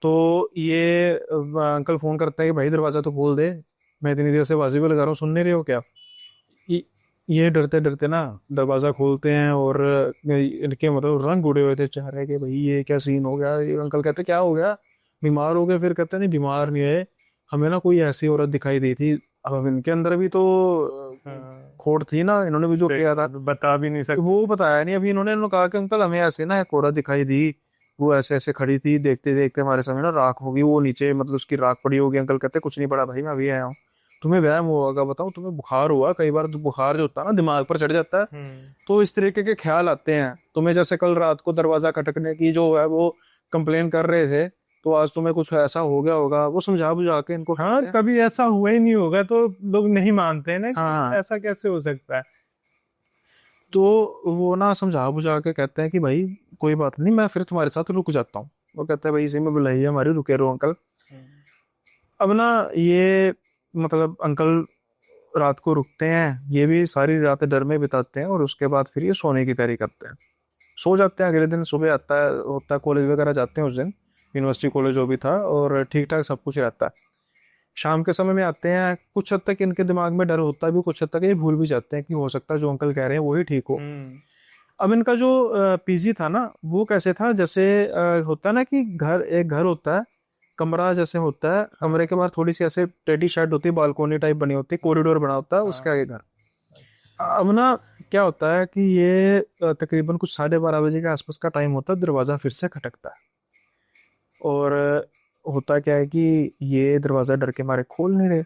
तो ये अंकल फोन करता है कि भाई दरवाजा तो खोल दे, मैं इतनी देर से बाजी भी लगा रहा हूँ, सुन नहीं रहे हो क्या। ये ये डरते डरते ना दरवाजा खोलते हैं, और इनके मतलब रंग उड़े हुए थे चेहरे के, भाई ये क्या सीन हो गया। ये अंकल कहते क्या हो गया, बीमार हो गए। फिर कहते नहीं बीमार नहीं है, हमें ना कोई ऐसी औरत दिखाई दी थी। अब इनके अंदर भी तो हाँ, खोट थी ना, इन्होंने भी जो किया था बता भी नहीं सकते। वो बताया नहीं। अभी इन्होंने कहा कि अंकल हमें ऐसे ना एक औरत दिखाई दी, वो ऐसे ऐसे खड़ी थी, देखते देखते हमारे सामने ना राख होगी, वो नीचे मतलब उसकी राख पड़ी होगी। अंकल कहते कुछ नहीं पड़ा भाई, मैं अभी आया हूँ। तुम्हें व्यायाम हुआ होगा, बताओ तुम्हें बुखार हुआ, कई बार तो बुखार जो होता है ना दिमाग पर चढ़ जाता है। तो इस तरीके के ख्याल आते हैं तुम्हें, जैसे कल रात को दरवाजा खटकने की जो है वो कंप्लेन कर रहे थे, तो आज तुम्हें कुछ ऐसा हो गया होगा। वो समझा बुझा के इनको हाँ, कभी ऐसा हुआ ही नहीं होगा तो लोग नहीं मानते हैं ना कि हाँ। ऐसा कैसे हो सकता है। तो वो ना समझा बुझा के कहते हैं कि भाई कोई बात नहीं, मैं फिर तुम्हारे साथ रुक जाता हूँ। वो कहता है भाई इसी में बुलाइए हमारी, रुके रहो अंकल। अब ना ये मतलब अंकल रात को रुकते हैं, ये भी सारी रात डर में बिताते हैं, और उसके बाद फिर ये सोने की तैयारी करते हैं, सो जाते हैं। अगले दिन सुबह आता है, होता है कॉलेज वगैरह जाते हैं उस दिन, यूनिवर्सिटी कॉलेज जो भी था, और ठीक ठाक सब कुछ रहता है। शाम के समय में आते हैं, कुछ हद तक इनके दिमाग में डर होता है भी, कुछ हद तक ये भूल भी जाते हैं कि हो सकता है जो अंकल कह रहे हैं वही ठीक हो। अब इनका जो पीजी था ना, वो कैसे था, जैसे होता है ना कि एक घर होता है, कमरा जैसे होता है, कमरे के बाहर थोड़ी सी ऐसे टेडी शेड होती है, बालकोनी टाइप बनी होती है, कॉरिडोर बना होता है, उसके आगे घर। अब ना क्या होता है कि ये तकरीबन कुछ 12:30 बजे के आसपास का टाइम होता है, दरवाजा फिर से खटकता है। और होता क्या है कि ये दरवाजा डर के मारे खोल नहीं रहे।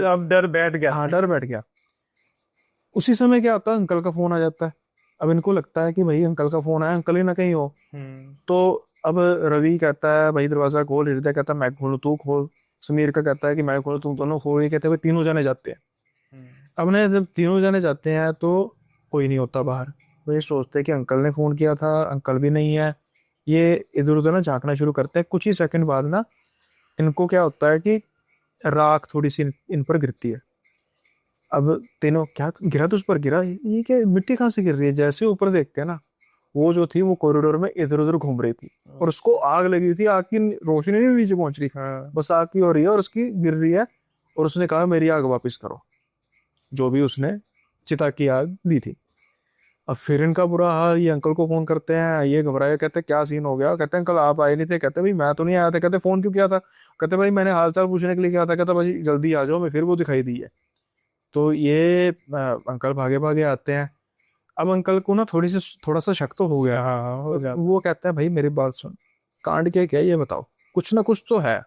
अब डर बैठ गया। हाँ, डर बैठ गया। उसी समय क्या होता है, अंकल का फोन आ जाता है। अब इनको लगता है कि भाई अंकल का फोन आया, अंकल ही ना कहीं हो। तो अब रवि कहता है भाई दरवाजा खोल, हृदय कहता है मैं खोलूं तू खोल, समीर का कहता है कि मैं खोलूं, तुम दोनों खोल, कहते हैं तीनों जाने जाते हैं। अब ना जब तीनों जाने जाते हैं तो कोई नहीं होता बाहर। वो ये सोचते हैं कि अंकल ने फोन किया था, अंकल भी नहीं है। ये इधर उधर ना झांकना शुरू करते हैं। कुछ ही सेकंड बाद ना इनको क्या होता है कि राख थोड़ी सी इन पर गिरती है। अब तीनों, क्या गिरा, तो उस पर गिरा, ये क्या मिट्टी कहाँ से गिर रही है? जैसे ऊपर देखते हैं ना, वो जो थी वो कॉरिडोर में इधर उधर घूम रही थी और उसको आग लगी थी। आग की रोशनी नहीं नीचे पहुंच रही, बस आग की हो रही है और उसकी गिर रही है। और उसने कहा मेरी आग वापस करो, जो भी उसने चिता की आग दी थी। अब फिर इनका बुरा हाल, ये अंकल को फोन करते हैं, ये घबराए, कहते क्या सीन हो गया? कहते हैं अंकल आप आए नहीं थे। कहते भाई मैं तो नहीं आया था। कहते फोन क्यों किया था? कहते भाई मैंने हाल चाल पूछने के लिए किया था। कहता भाई जल्दी आ जाओ, मैं फिर वो दिखाई दी है। तो ये अंकल भागे भागे आते हैं। अब अंकल को ना थोड़ा सा शक तो हो गया। हाँ हो जाता। वो कहता है भाई मेरी बात सुन, कांड क्या है ये बताओ, कुछ ना कुछ तो है।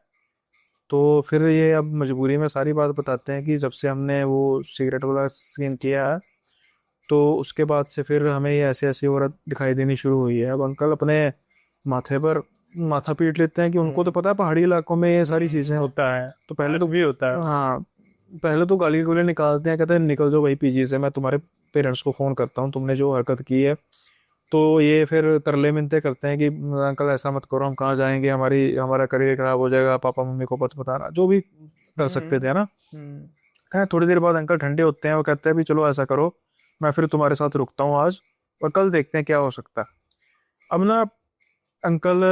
तो फिर ये अब मजबूरी में सारी बात बताते हैं कि जब से हमने वो सिगरेट वाला सीन किया है, तो उसके बाद से फिर हमें ये ऐसी ऐसी औरत दिखाई देनी शुरू हुई है। अब अंकल अपने माथे पर माथा पीट लेते हैं कि उनको तो पता है पहाड़ी इलाकों में ये सारी चीजें होता होता है, तो पहले आज तो, भी होता है। हाँ, पहले तो गाली गुली निकालते हैं, कहते हैं निकल जाओ भाई पीजी से, मैं तुम्हारे पेरेंट्स को फोन करता हूँ, तुमने जो हरकत की है। तो ये फिर तरले मिन्नतें करते हैं कि अंकल ऐसा मत करो, हम कहाँ जाएंगे, हमारा करियर खराब हो जाएगा, पापा मम्मी को पता बताना, जो भी कर सकते थे ना। थोड़ी देर बाद अंकल ठंडे होते हैं, वो कहते हैं भी चलो ऐसा करो, मैं फिर तुम्हारे साथ रुकता हूँ आज, और कल देखते हैं क्या हो सकता है। अब ना अंकल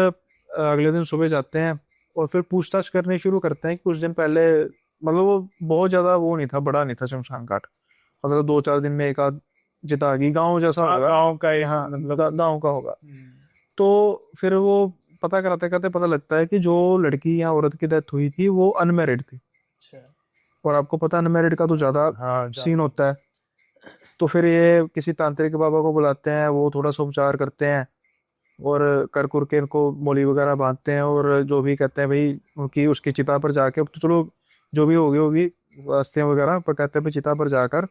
अगले दिन सुबह जाते हैं और फिर पूछताछ करनी शुरू करते हैं कि कुछ दिन पहले, मतलब वो बहुत ज्यादा वो नहीं था, बड़ा नहीं था शमशान घाट, मतलब 2-4 दिन में एक आध चिता आ गई, गाँव जैसा होगा, गांव का ही हाँ मतलब। गाँव का होगा। तो फिर वो पता कराते कराते पता लगता है कि जो लड़की या औरत की डेथ हुई थी वो अनमेरिड थी। अच्छा। और आपको पता है अनमेरिड का तो ज्यादा हाँ सीन होता है। तो फिर ये किसी तांत्रिक बाबा को बुलाते हैं, वो थोड़ा सा उपचार करते हैं और कर कुर के इनको मोली वगैरह बांधते हैं, और जो भी कहते हैं भाई उनकी उसकी चिता पर जाके, तो चलो जो भी होगी होगी अस्थियां वगैरह, पर कहते हैं भाई चिता पर जाकर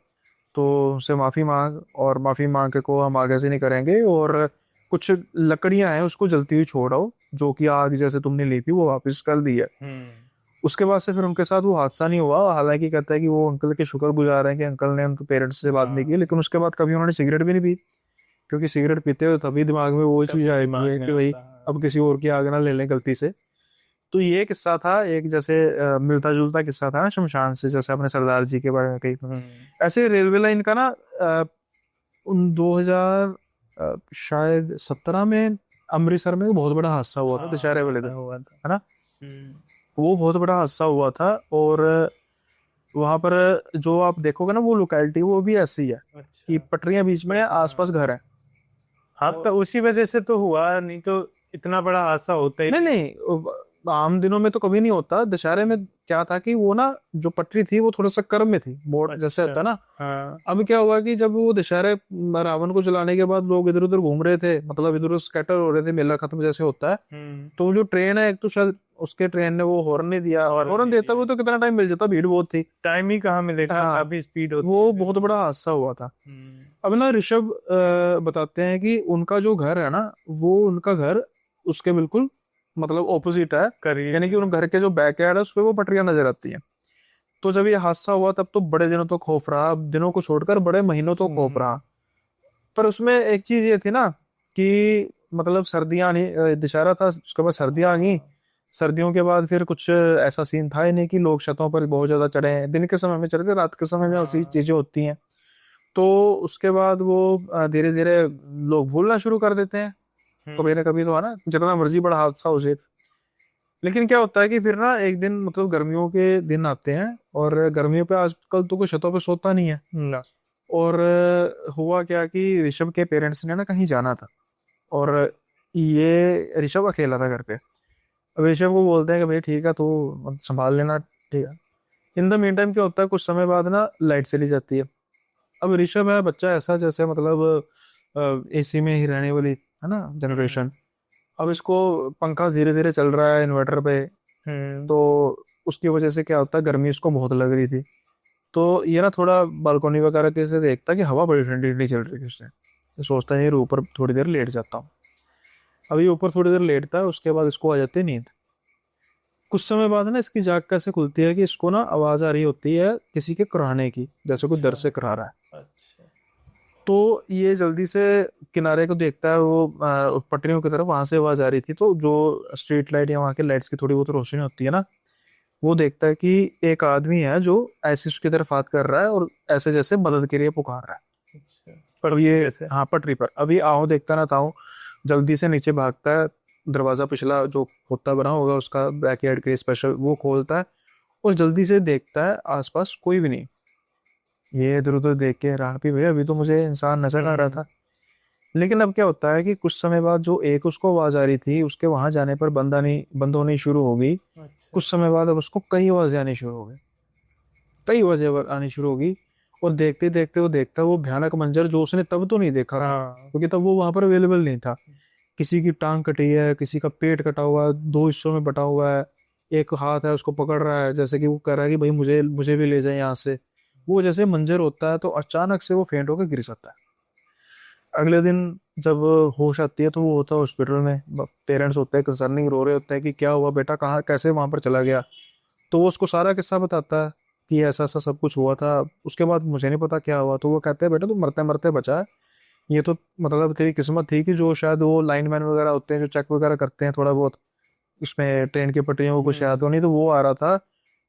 तो उनसे माफी मांग, और माफी मांग के को हम आगे से नहीं करेंगे, और कुछ लकड़ियां हैं उसको जलती हुई छोड़ आओ, जो कि आग जैसे तुमने ली थी वो वापस कर दी है। उसके बाद से फिर उनके साथ वो हादसा नहीं हुआ। हालांकि कहता है कि वो अंकल के शुक्रगुजार हैं कि अंकल ने उनके पेरेंट्स से बात नहीं की, लेकिन उसके बाद कभी उन्होंने सिगरेट भी नहीं पी, क्योंकि सिगरेट पीते हुए तभी दिमाग में वो चीज आएगी दिमाग में कि भाई आता है। अब किसी और की आग ना ले लें गलती से। तो ये किस्सा था एक, जैसे मिलता जुलता किस्सा था ना शमशान से, जैसे अपने सरदार जी के बारे में कही। ऐसे रेलवे लाइन का ना उन 2000 शायद 17 में अमृतसर में बहुत बड़ा हादसा हुआ था दशहरे वाले दिन, हुआ था। है ना। वो बहुत बड़ा हादसा हुआ था, और वहां पर जो आप देखोगे ना वो लोकेलिटी वो भी ऐसी है कि पटरियां बीच में है, आसपास घर है। हाँ तो उसी वजह से तो हुआ, नहीं तो इतना बड़ा हादसा होता ही नहीं नहीं, आम दिनों में तो कभी नहीं होता। दशहरे में क्या था कि वो ना जो पटरी थी वो थोड़ा सा कर्व में थी, बोर्ड जैसे होता है ना। हाँ। अब क्या हुआ कि जब वो दशहरे रावण को जलाने के बाद लोग इधर उधर घूम रहे थे, मतलब इधर उधर स्कैटर हो रहे थे, मेला खत्म जैसे होता है, तो जो ट्रेन है एक तो शायद उसके ट्रेन ने वो हॉर्न नहीं दिया, हॉर्न देता वो तो कितना टाइम मिल जाता, भीड़ बहुत थी, टाइम ही कहाँ मिलेगा, हाँ, काफी स्पीड होती वो है। बहुत बड़ा हादसा हुआ था। अब ना ऋषभ बताते हैं कि उनका जो घर है ना, वो उनका घर उसके बिल्कुल मतलब ऑपोजिट है, करीब। यानी कि उन घर के जो बैक यार्ड है उस पे वो पटरियां नजर आती हैं। तो जब ये हादसा हुआ तब तो बड़े दिनों तो खौफ रहा, दिनों को छोड़कर बड़े महीनों तो खौफ रहा। पर उसमें एक चीज ये थी ना कि मतलब सर्दियां नहीं, दशहरा था उसके बाद सर्दियां आ गई। सर्दियों के बाद फिर कुछ ऐसा सीन था ही नहीं कि लोग छतों पर बहुत ज्यादा चढ़े हैं, दिन के समय में चढ़े थे, रात के समय में ऐसी चीजें होती हैं। तो उसके बाद वो धीरे धीरे लोग भूलना शुरू कर देते हैं, कभी ना कभी तो, है ना, जितना मर्जी बड़ा हादसा हो जाए। लेकिन क्या होता है कि फिर ना एक दिन मतलब गर्मियों के दिन आते हैं, और गर्मियों पे आजकल तो कोई छतों पे सोता नहीं है। ना। और हुआ क्या कि ऋषभ के पेरेंट्स ने ना कहीं जाना था, और ये ऋषभ अकेला था घर पे। अब ऋषभ को बोलते हैं कि भाई ठीक है तू संभाल लेना, ठीक है। इन द मीन टाइम क्या होता है, कुछ समय बाद ना लाइट चली जाती है। अब ऋषभ है बच्चा ऐसा जैसे मतलब एसी में ही रहने वाली है ना जनरेशन। अब इसको पंखा धीरे धीरे चल रहा है इन्वर्टर पे, हम्म। तो उसकी वजह से क्या होता है, गर्मी इसको बहुत लग रही थी। तो ये ना थोड़ा बालकोनी वगैरह के से देखता कि हवा बड़ी ठंडी ठंडी चल रही है उससे, तो सोचता है यार ऊपर थोड़ी देर लेट जाता हूँ। अब ये ऊपर थोड़ी देर लेटता है, उसके बाद इसको आ जाती है नींद। कुछ समय बाद ना इसकी जाग कैसे खुलती है कि इसको ना आवाज आ रही होती है किसी के कराने की, जैसे कोई दर अच्छा। से करा रहा है। अच्छा। तो ये जल्दी से किनारे को देखता है, वो पटरियों की तरफ वहां से आवाज आ रही थी, तो जो स्ट्रीट लाइट या वहां के लाइट्स की थोड़ी बहुत रोशनी होती है ना, वो देखता है कि एक आदमी है जो ऐसे उसकी तरफ हाथ कर रहा है और ऐसे जैसे मदद के लिए पुकार रहा है। अच्छा। अब पटरी ये, कैसे? हाँ पटरी पर, अभी आओ देखता ना ताऊं जल्दी से नीचे भागता है, दरवाजा पिछला जो होता बना होगा उसका बैकयार्ड के लिए स्पेशल वो खोलता है, और जल्दी से देखता है आसपास कोई भी नहीं। ये इधर उधर देख के हैरान भी भैया अभी तो मुझे इंसान नजर आ रहा हम्म। था। लेकिन अब क्या होता है कि कुछ समय बाद जो एक उसको आवाज आ रही थी उसके वहां जाने पर बंद होनी शुरू हो गई। अच्छा। कुछ समय बाद अब उसको कई आवाजें आनी शुरू हो गई, कई आवाजें आनी शुरू हो गई। और देखते देखते वो देखता वो भयानक मंजर जो उसने तब तो नहीं देखा था, हाँ। क्योंकि तब वो वहां पर अवेलेबल नहीं था। किसी की टांग कटी है, किसी का पेट कटा हुआ है, दो हिस्सों में बटा हुआ है, एक हाथ है उसको पकड़ रहा है जैसे कि वो कह रहा है कि भाई मुझे मुझे भी ले जाए यहाँ से। वो जैसे मंजर होता है तो अचानक से वो फेंट होकर गिर जाता है। अगले दिन जब होश आती है तो वो होता है हॉस्पिटल में, पेरेंट्स होते हैं कंसर्निंग, रो रहे होते हैं कि क्या हुआ बेटा, कहाँ कैसे वहां पर चला गया। तो वो उसको सारा किस्सा बताता है कि ऐसा ऐसा सब कुछ हुआ था। उसके बाद मुझे नहीं पता क्या हुआ, तो वो कहते हैं बेटा तू मरते मरते बचा है। ये तो मतलब तेरी किस्मत थी कि जो शायद वो लाइनमैन वगैरह होते हैं जो चेक वगैरह करते हैं थोड़ा बहुत उसमें ट्रेन की पटरियों को कुछ याद हो, नहीं तो वो आ रहा था।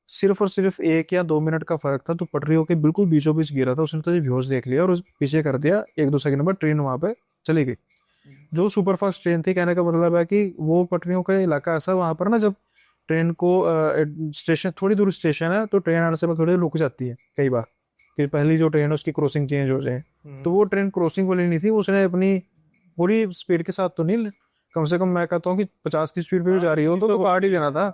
सिर्फ और सिर्फ 1 या 2 मिनट का फर्क था, तो पटरियों के बिल्कुल बीचों बीच गिरा था, उसने तो ये बेहोश देख लिया और उस पीछे कर दिया। 1-2 सेकंड बाद ट्रेन वहां पे चली गई। जो सुपरफास्ट ट्रेन थी, कहने का मतलब है कि वो पटरियों का इलाका ऐसा वहां पर ना, जब ट्रेन को स्टेशन थोड़ी दूर स्टेशन है तो ट्रेन आने से थोड़ी देर रुक जाती है कई बार, कि पहली जो ट्रेन है उसकी क्रॉसिंग चेंज हो जाए। तो वो ट्रेन क्रॉसिंग वाली नहीं थी, उसने अपनी पूरी स्पीड के साथ तो नहीं, कम से कम मैं कहता हूँ कि 50 की स्पीड पे भी जा रही हो तो काट ही देना था।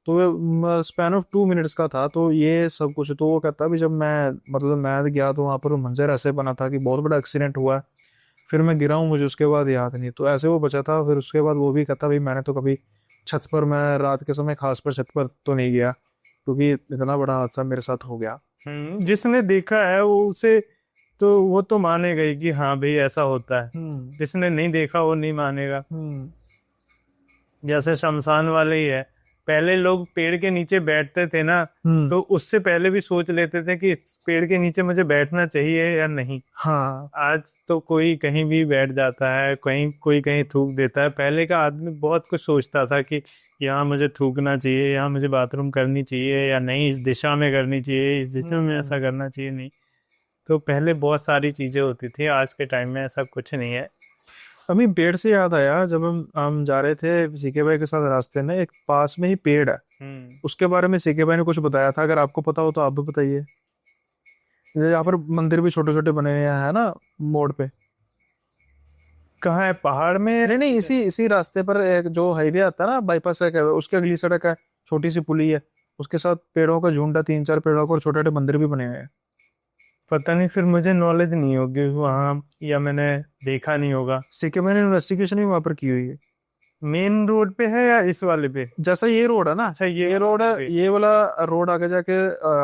तो स्पैन ऑफ 2 मिनट्स का था, तो ये सब कुछ। तो वो कहता भी जब मैं मतलब मैं गया तो वहां पर मंजर ऐसे बना था कि बहुत बड़ा एक्सीडेंट हुआ है। फिर मैं गिरा हूँ, मुझे उसके बाद याद नहीं, तो ऐसे वो बचा था। फिर उसके बाद वो भी कहता भाई मैंने तो कभी छत पर, मैं रात के समय खास पर छत पर तो नहीं गया, क्योंकि इतना बड़ा हादसा मेरे साथ हो गया। जिसने देखा है वो उसे तो वो तो मानेगा ही कि हाँ भाई ऐसा होता है। हम्म। जिसने नहीं देखा वो नहीं मानेगा। हम्म। जैसे शमशान वाले ही है, पहले लोग पेड़ के नीचे बैठते थे ना, हम्म। तो उससे पहले भी सोच लेते थे कि इस पेड़ के नीचे मुझे बैठना चाहिए या नहीं। हाँ। आज तो कोई कहीं भी बैठ जाता है, कहीं कोई कहीं थूक देता है। पहले का आदमी बहुत कुछ सोचता था कि यहाँ मुझे थूकना चाहिए, यहाँ मुझे बाथरूम करनी चाहिए या नहीं, इस दिशा में करनी चाहिए, इस दिशा में हम्म। ऐसा करना चाहिए नहीं। तो पहले बहुत सारी चीजें होती थी, आज के टाइम में ऐसा कुछ नहीं है। अभी पेड़ से याद आया, जब हम जा रहे थे सीके भाई के साथ रास्ते में, एक पास में ही पेड़ है, हम्म। उसके बारे में सीके भाई ने कुछ बताया था, अगर आपको पता हो तो आप भी बताइए। यहाँ पर मंदिर भी छोटे छोटे बने हुए हैं है ना, मोड़ पे। कहाँ है, पहाड़ में है? नहीं नहीं, इसी इसी रास्ते पर एक जो हाईवे आता है ना, बाईपास है, उसके अगली सड़क है, छोटी सी पुली है, उसके साथ पेड़ों का झुंड है, 3-4 पेड़ों का, और छोटे छोटे मंदिर भी बने हुए हैं। पता नहीं, फिर मुझे नॉलेज नहीं होगी वहाँ, या मैंने देखा नहीं होगा। सीके भाई ने इन्वेस्टिगेशन भी वहां पर की हुई है। मेन रोड पे है या इस वाले पे? जैसा ये रोड है ना, अच्छा, ये ये रोड है, पे। ये वाला रोड आगे जाके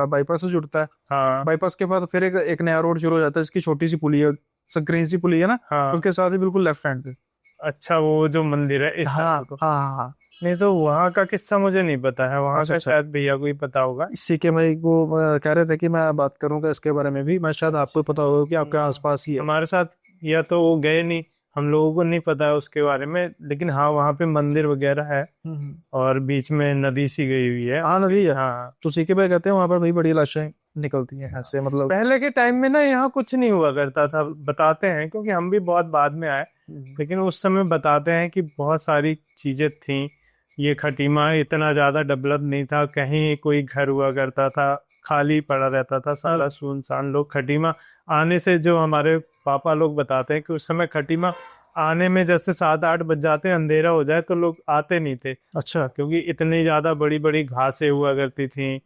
बाईपास से जुड़ता है। हाँ। बाईपास के बाद फिर एक नया रोड शुरू हो जाता है, इसकी छोटी सी पुली है, संकरी सी पुली है ना, हाँ। उसके साथ ही बिल्कुल लेफ्ट हैंड पे। अच्छा, वो जो मंदिर है इस हाँ साइड को? हाँ हाँ हाँ। नहीं, तो वहाँ का किस्सा मुझे नहीं पता है, वहाँ अच्छा का अच्छा। शायद भैया को ही पता होगा। इसी के भाई को कह रहे थे कि मैं बात करूंगा इसके बारे में भी, मैं शायद आपको पता होगा कि आपके हम्म, आसपास ही है। हमारे साथ या तो वो गए नहीं, हम लोगों को नहीं पता है उसके बारे में, लेकिन हाँ वहाँ पे मंदिर वगैरह है। हम्म। और बीच में नदी सी गई हुई है। हाँ नदी है। हाँ। तो सीके भाई कहते हैं वहां पर भाई बड़ी लाशें निकलती हैं ऐसे मतलब। पहले के टाइम में ना यहाँ कुछ नहीं हुआ करता था, बताते हैं, क्योंकि हम भी बहुत बाद में आए। हम्म। लेकिन उस समय बताते हैं कि बहुत सारी चीजें थी, ये खटीमा इतना ज़्यादा डेवलप नहीं था, कहीं कोई घर हुआ करता था, खाली पड़ा रहता था सारा सुनसान। लोग खटीमा आने से, जो हमारे पापा लोग बताते हैं कि उस समय खटीमा आने में जैसे 7-8 बज जाते, अंधेरा हो जाए तो लोग आते नहीं थे, अच्छा। क्योंकि इतनी ज़्यादा बड़ी बड़ी घासें हुआ करती थी।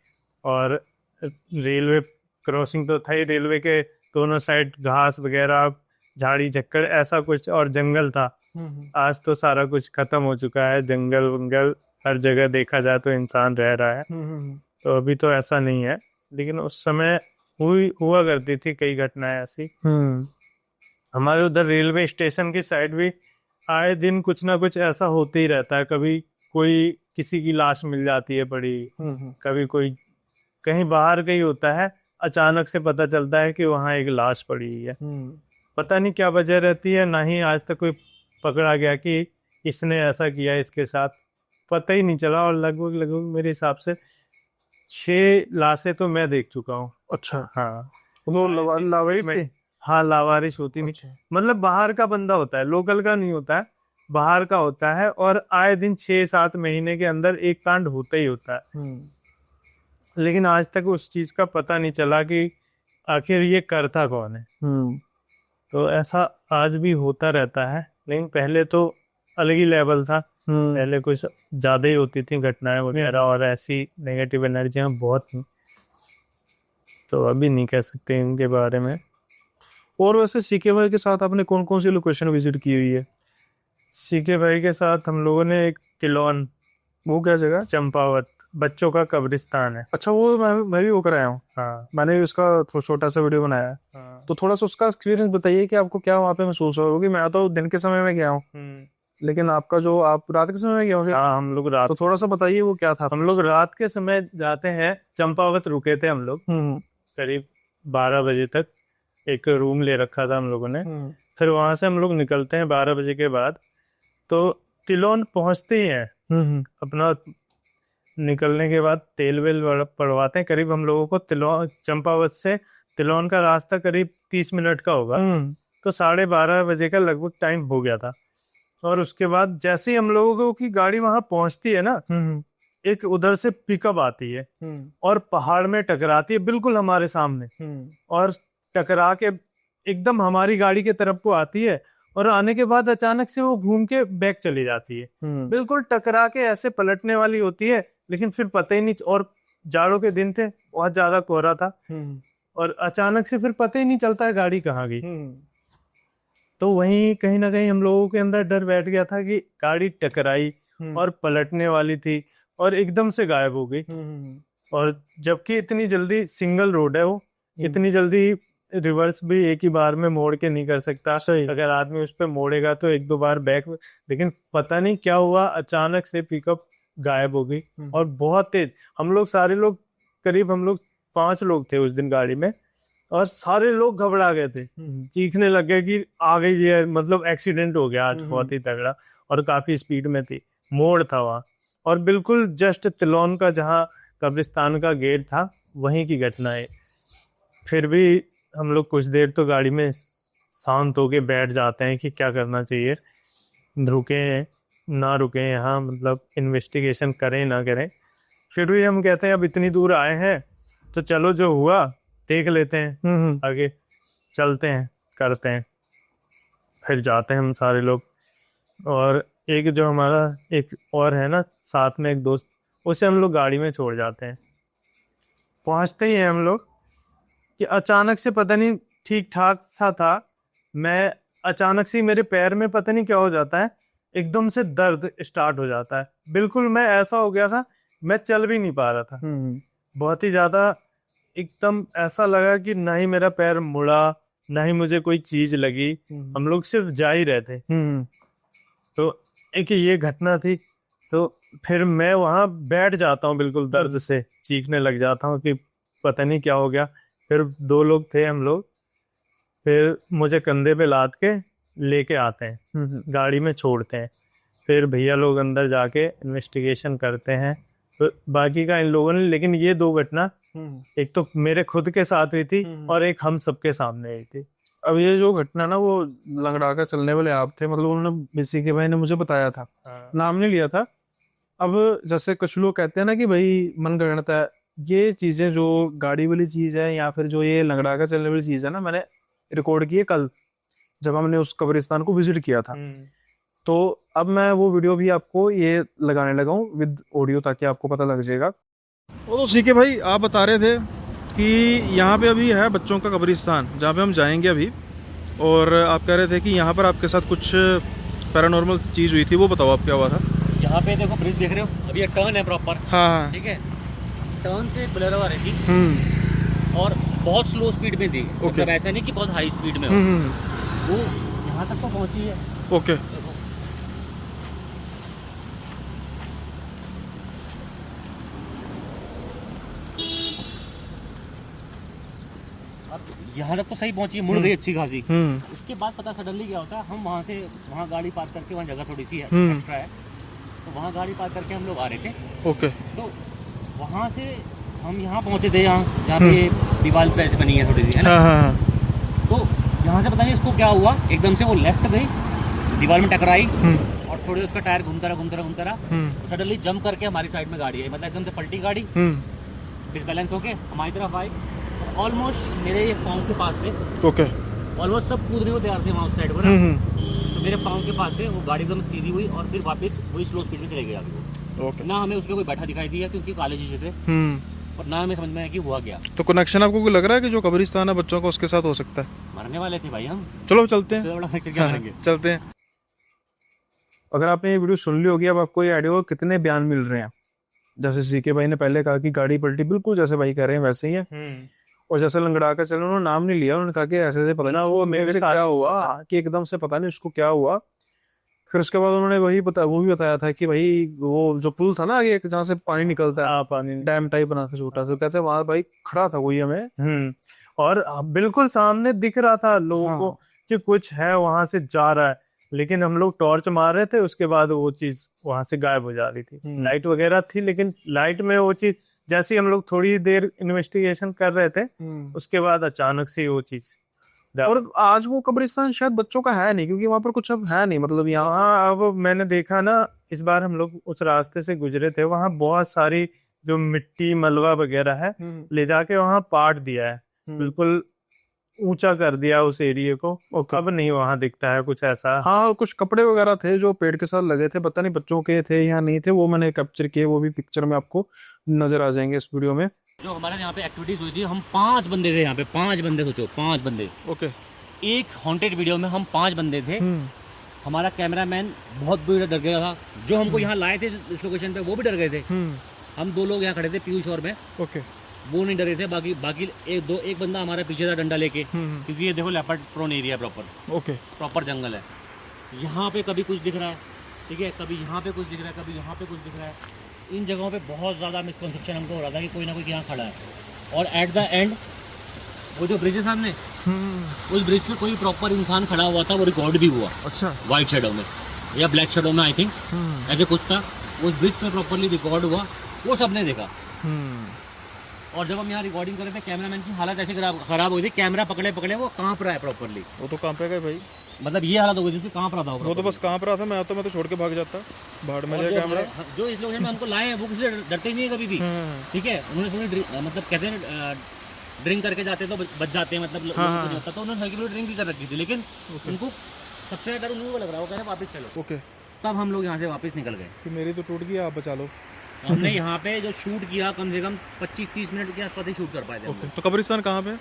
और रेलवे क्रॉसिंग तो था ही, रेलवे के दोनों साइड घास वगैरह, झाड़ी झक्कड़ ऐसा कुछ, और जंगल था। आज तो सारा कुछ खत्म हो चुका है, जंगल वंगल हर जगह देखा जाए तो इंसान रह रहा है। तो अभी तो ऐसा नहीं है, लेकिन उस समय हुआ करती थी कई घटनाएं ऐसी। हमारे उधर रेलवे स्टेशन की साइड भी आए दिन कुछ ना कुछ ऐसा होते ही रहता है। कभी कोई किसी की लाश मिल जाती है पड़ी, कभी कोई कहीं बाहर कहीं होता है, अचानक से पता चलता है कि वहाँ एक लाश पड़ी हुई है। पता नहीं क्या वजह रहती है, ना ही आज तक कोई पकड़ा गया कि इसने ऐसा किया इसके साथ, पता ही नहीं चला। और लगभग लगभग मेरे हिसाब से 6 लाशें तो मैं देख चुका हूँ। अच्छा। हाँ, वो लावारिस थे? हाँ लावारिस होती नहीं। अच्छा। मतलब बाहर का बंदा होता है, लोकल का नहीं होता है, बाहर का होता है। और आए दिन 6-7 महीने के अंदर एक कांड होता ही होता है। लेकिन आज तक उस चीज का पता नहीं चला कि आखिर ये करता कौन है। तो ऐसा आज भी होता रहता है, लेकिन पहले तो अलग ही लेवल था। पहले कुछ ज्यादा ही होती थी घटनाएं वगैरह, और ऐसी नेगेटिव एनर्जियां बहुत थी। तो अभी नहीं कह सकते इनके बारे में। और वैसे सीके भाई के साथ आपने कौन कौन सी लोकेशन विजिट की हुई है? सीके भाई के साथ हम लोगों ने एक तिलोन, वो क्या जगह? चंपावत, बच्चों का कब्रिस्तान है। अच्छा, वो मैं भी वो कराया हूँ। हाँ मैंने भी उसका छोटा सा वीडियो बनाया है। हाँ। तो थोड़ा सा उसका एक्सपीरियंस बताइए कि आपको क्या वहाँ पे महसूस हुआ। क्योंकि मैं तो दिन के समय में गया हूँ, लेकिन आपका जो, आप रात के समय में गए होंगे। हाँ, हम लोग रात, तो थोड़ा सा बताइए वो क्या था। हम लोग रात के समय जाते हैं। चंपावत रुके थे हम लोग करीब 12 बजे तक, एक रूम ले रखा था हम लोगों ने। फिर वहां से हम लोग निकलते हैं 12 बजे के बाद। तो तिलोन पहुंचते ही हैं, अपना निकलने के बाद तेल वेल पड़वाते हैं। करीब हम लोगों को तिलोन, चंपावत से तिलोन का रास्ता करीब 30 मिनट का होगा। तो 12:30 बजे का लगभग टाइम हो गया था। और उसके बाद जैसे ही हम लोगों की गाड़ी वहां पहुंचती है ना, एक उधर से पिकअप आती है और पहाड़ में टकराती है बिल्कुल हमारे सामने। और टकरा के एकदम हमारी गाड़ी के तरफ को आती है, और आने के बाद अचानक से वो घूम के बैक चली जाती है। बिल्कुल टकरा के ऐसे पलटने वाली होती है, लेकिन फिर पता ही नहीं। और जाड़ों के दिन थे, बहुत ज्यादा कोहरा था, और अचानक से फिर पता ही नहीं चलता है गाड़ी कहाँ गई। तो वहीं कहीं ना कहीं हम लोगों के अंदर डर बैठ गया था कि गाड़ी टकराई और पलटने वाली थी और एकदम से गायब हो गई। और जबकि इतनी जल्दी सिंगल रोड है वो, इतनी जल्दी रिवर्स भी एक ही बार में मोड़ के नहीं कर सकता। अगर आदमी उस पर मोड़ेगा तो 1-2 बार बैक। लेकिन पता नहीं क्या हुआ, अचानक से पिकअप गायब हो गई, और बहुत तेज। हम लोग सारे लोग, करीब हम लोग 5 लोग थे उस दिन गाड़ी में, और सारे लोग घबरा गए थे, चीखने लग गए कि आ गई है, मतलब एक्सीडेंट हो गया आज बहुत ही तगड़ा। और काफी स्पीड में थी, मोड़ था वहाँ, और बिल्कुल जस्ट तिलोन का जहाँ कब्रिस्तान का गेट था वहीं की घटना है। फिर भी हम लोग कुछ देर तो गाड़ी में शांत होके बैठ जाते हैं कि क्या करना चाहिए, रुके ना रुके यहाँ, मतलब इन्वेस्टिगेशन करें ना करें। फिर भी हम कहते हैं अब इतनी दूर आए हैं तो चलो जो हुआ देख लेते हैं, आगे चलते हैं, करते हैं। फिर जाते हैं हम सारे लोग। और एक जो हमारा एक और है ना साथ में एक दोस्त, उसे हम लोग गाड़ी में छोड़ जाते हैं। पहुंचते ही हैं हम लोग कि अचानक से, पता नहीं, ठीक ठाक सा था मैं, अचानक से मेरे पैर में पता नहीं क्या हो जाता है, एकदम से दर्द स्टार्ट हो जाता है। बिल्कुल मैं ऐसा हो गया था, मैं चल भी नहीं पा रहा था, बहुत ही ज्यादा। एकदम ऐसा लगा कि ना ही मेरा पैर मुड़ा, ना ही मुझे कोई चीज लगी, हम लोग सिर्फ जा ही रहे थे। तो एक ये घटना थी। तो फिर मैं वहां बैठ जाता हूँ, बिल्कुल दर्द से चीखने लग जाता हूँ कि पता नहीं क्या हो गया। फिर 2 लोग थे हम लोग, फिर मुझे कंधे पे लाद के लेके आते हैं, गाड़ी में छोड़ते हैं। फिर भैया लोग अंदर जाके इन्वेस्टिगेशन करते हैं। तो बाकी का इन लोगों ने, लेकिन ये 2 घटना एक तो मेरे खुद के साथ हुई थी और एक हम सबके सामने हुई थी। अब ये जो घटना ना, वो लंगड़ा कर चलने वाले आप थे, मतलब उन्होंने, बीसी के भाई ने मुझे बताया था, नाम नहीं लिया था, अब जैसे कुछ लोग कहते हैं ना कि भाई मनगढ़ंत है, ये चीजें जो गाड़ी वाली चीज है या फिर जो ये लंगड़ा कर चलने वाली चीज है ना, मैंने रिकॉर्ड की है कल जब हमने उस कब्रिस्तान को विजिट किया था। तो अब मैं वो वीडियो भी आपको ये लगाने लगा हूँ विद ऑडियो, ताकि आपको पता लग जाएगा। वो तो सीके भाई आप बता रहे थे कि यहाँ पे अभी है बच्चों का कब्रिस्तान जहाँ पे हम जाएंगे अभी, और आप कह रहे थे कि यहाँ पर आपके साथ कुछ पैरानॉर्मल चीज़ हुई थी, वो बताओ आप क्या हुआ था। यहाँ पे देखो ब्रिज देख रहे हो, अभी ये टर्न है प्रॉपर। हाँ ठीक है, टर्न से बोलेरो आ रही थी और बहुत स्लो स्पीड में थी, मतलब ऐसा नहीं कि बहुत हाई स्पीड में हो। वो यहाँ तक तो पहुँची है। ओके। अब यहाँ तक तो सही पहुँची है, मुड़ गई अच्छी खासी। उसके बाद पता सडनली क्या होता है, हम वहाँ से वहाँ गाड़ी पार्क करके, वहाँ जगह थोड़ी सी है एक्स्ट्रा है, तो वहाँ गाड़ी पार्क करके हम लोग आ रहे थे। ओके। तो वहाँ से हम यहाँ पहुँचे थे, जहाँ पे दीवार पे ऐसे बनी है थोड़ी सी, है ना। तो यहाँ से पता नहीं इसको क्या हुआ, एकदम से वो लेफ्ट गई, दीवार में टकराई और थोड़ी उसका टायर घूमता रहा, सडनली जंप करके हमारी साइड में गाड़ी आई, मतलब एकदम से पलटी गाड़ी, डिसबैलेंस होके हमारी तरफ आई, ऑलमोस्ट मेरे ये पाँव के पास से, ओके, ऑलमोस्ट सब कूदने को तैयार थे वहाँ उस साइड पर ना, तो मेरे पाँव के पास से वो गाड़ी एकदम सीधी हुई और फिर वापस वही स्लो स्पीड में चले गई आगे। ओके। ना हमें उसमें कोई बैठा दिखाई दिया क्योंकि काले शीशे थे, और ना हमें समझ में आया कि हुआ क्या। तो कनेक्शन आपको कोई लग रहा है कि जो कब्रिस्तान है बच्चों का उसके साथ हो सकता है? मरने वाले थे भाई हम। चलो चलते हैं, इससे बड़ा कनेक्शन क्या करेंगे। चलते हैं। अगर आपने ये वीडियो सुन ली होगी, अब आपको ये आइडिया होगा कितने बयान मिल रहे हैं। जैसे सीके भाई ने पहले कहा कि गाड़ी पलटी, बिल्कुल जैसे भाई कह रहे हैं वैसे ही है। और जैसे लंगड़ा कर चले, उन्होंने नाम नहीं लिया, उन्होंने कहा कि ऐसे ऐसे पता नहीं वो मेरे से क्या हुआ कि एकदम से पता नहीं उसको क्या हुआ। फिर उसके बाद उन्होंने वो भी बताया था कि भाई वो जो पुल था ना आगे जहाँ से पानी निकलता है, पानी डैम टाइप बना था छोटा सा, कहते हैं वहां भाई खड़ा था कोई हमें, और बिल्कुल सामने दिख रहा था लोगों को कि कुछ है वहां से जा रहा है, लेकिन हम लोग टॉर्च मार रहे थे, उसके बाद वो चीज वहां से गायब हो जा रही थी। लाइट वगैरह थी, लेकिन लाइट में वो चीज, जैसे हम लोग थोड़ी देर इन्वेस्टिगेशन कर रहे थे, उसके बाद अचानक से वो चीज। और आज वो कब्रिस्तान शायद बच्चों का है नहीं, क्योंकि वहां पर कुछ अब है नहीं, मतलब यहाँ अब मैंने देखा ना, इस बार हम लोग उस रास्ते से गुजरे थे, वहां बहुत सारी जो मिट्टी मलबा वगैरह है ले जाके वहां पाट दिया है, बिल्कुल ऊंचा कर दिया उस एरिया को। अब नहीं वहां दिखता है कुछ ऐसा। हाँ, कुछ कपड़े वगैरह थे जो पेड़ के साथ लगे थे, पता नहीं बच्चों के थे या नहीं थे, वो मैंने कैप्चर किए, वो भी पिक्चर में आपको नजर आ जाएंगे इस वीडियो में। जो हमारे यहाँ पे एक्टिविटीज हुई थी, हम 5 बंदे थे यहाँ पे, 5 बंदे, सोचो 5 बंदे। ओके। एक हॉन्टेड वीडियो में हम 5 बंदे थे। हमारा कैमरामैन बहुत बुरी तरह डर गया था, जो हमको यहाँ लाए थे इस लोकेशन पे वो भी डर गए थे। हम 2 लोग यहाँ खड़े थे पीयूष और मैं, ओके, वो नहीं डरे थे, बाकी एक बंदा हमारा पीछे था डंडा लेके, क्योंकि ये देखो leopard prone area proper. Okay. Proper जंगल है। यहाँ पे कभी कुछ दिख रहा है, ठीक है, कभी यहाँ पे कुछ दिख रहा है, कभी यहाँ पे कुछ दिख रहा है। इन जगहों पे बहुत ज़्यादा मिसकंसेप्शन हमको हो रहा था कि कोई ना कोई यहाँ खड़ा है, और एट द एंड वो जो ब्रिज है सामने, उस ब्रिज पे कोई प्रॉपर इंसान खड़ा हुआ था, वो रिकॉर्ड भी हुआ। अच्छा। व्हाइट शेडो में या ब्लैक शेडो में, आई थिंक ऐसे कुछ था, उस ब्रिज पे प्रॉपरली रिकॉर्ड हुआ, वो सबने देखा। और जब हम यहाँ रिकॉर्डिंग कर रहे थे, कैमरामैन की हालत ऐसे खराब हुई थी, कैमरा पकड़े वो कांप रहा है प्रॉपरली। वो तो कांपेगा भाई, मतलब ये हालत हो गई थी, कांप रहा था वो तो बस कांप रहा था। मैं तो छोड़ के भाग जाता, भाड़ में जाए कैमरा। जो इस लोग हमको लाए हैं वो किसी से डरते ही नहीं है कभी भी, ठीक है। उन्होंने थोड़ी मतलब कहते हैं ड्रिंक करके जाते तो बच जाते हैं, मतलब नहीं होता, तो उन्होंने हल्की ड्रिंक भी कर रखी थी, लेकिन उनको सबसे डर उनको लग रहा है, वो कह रहे वापस चलो। ओके। तब हम लोग यहाँ से वापस निकल गए कि मेरी तो टूट गई, आप बचा लो। हमने यहाँ पे जो शूट किया कम से कम 25-30 मिनट के आसपास ही शूट कर पाए थे। ओके। तो कब्रिस्तान कहाँ पे?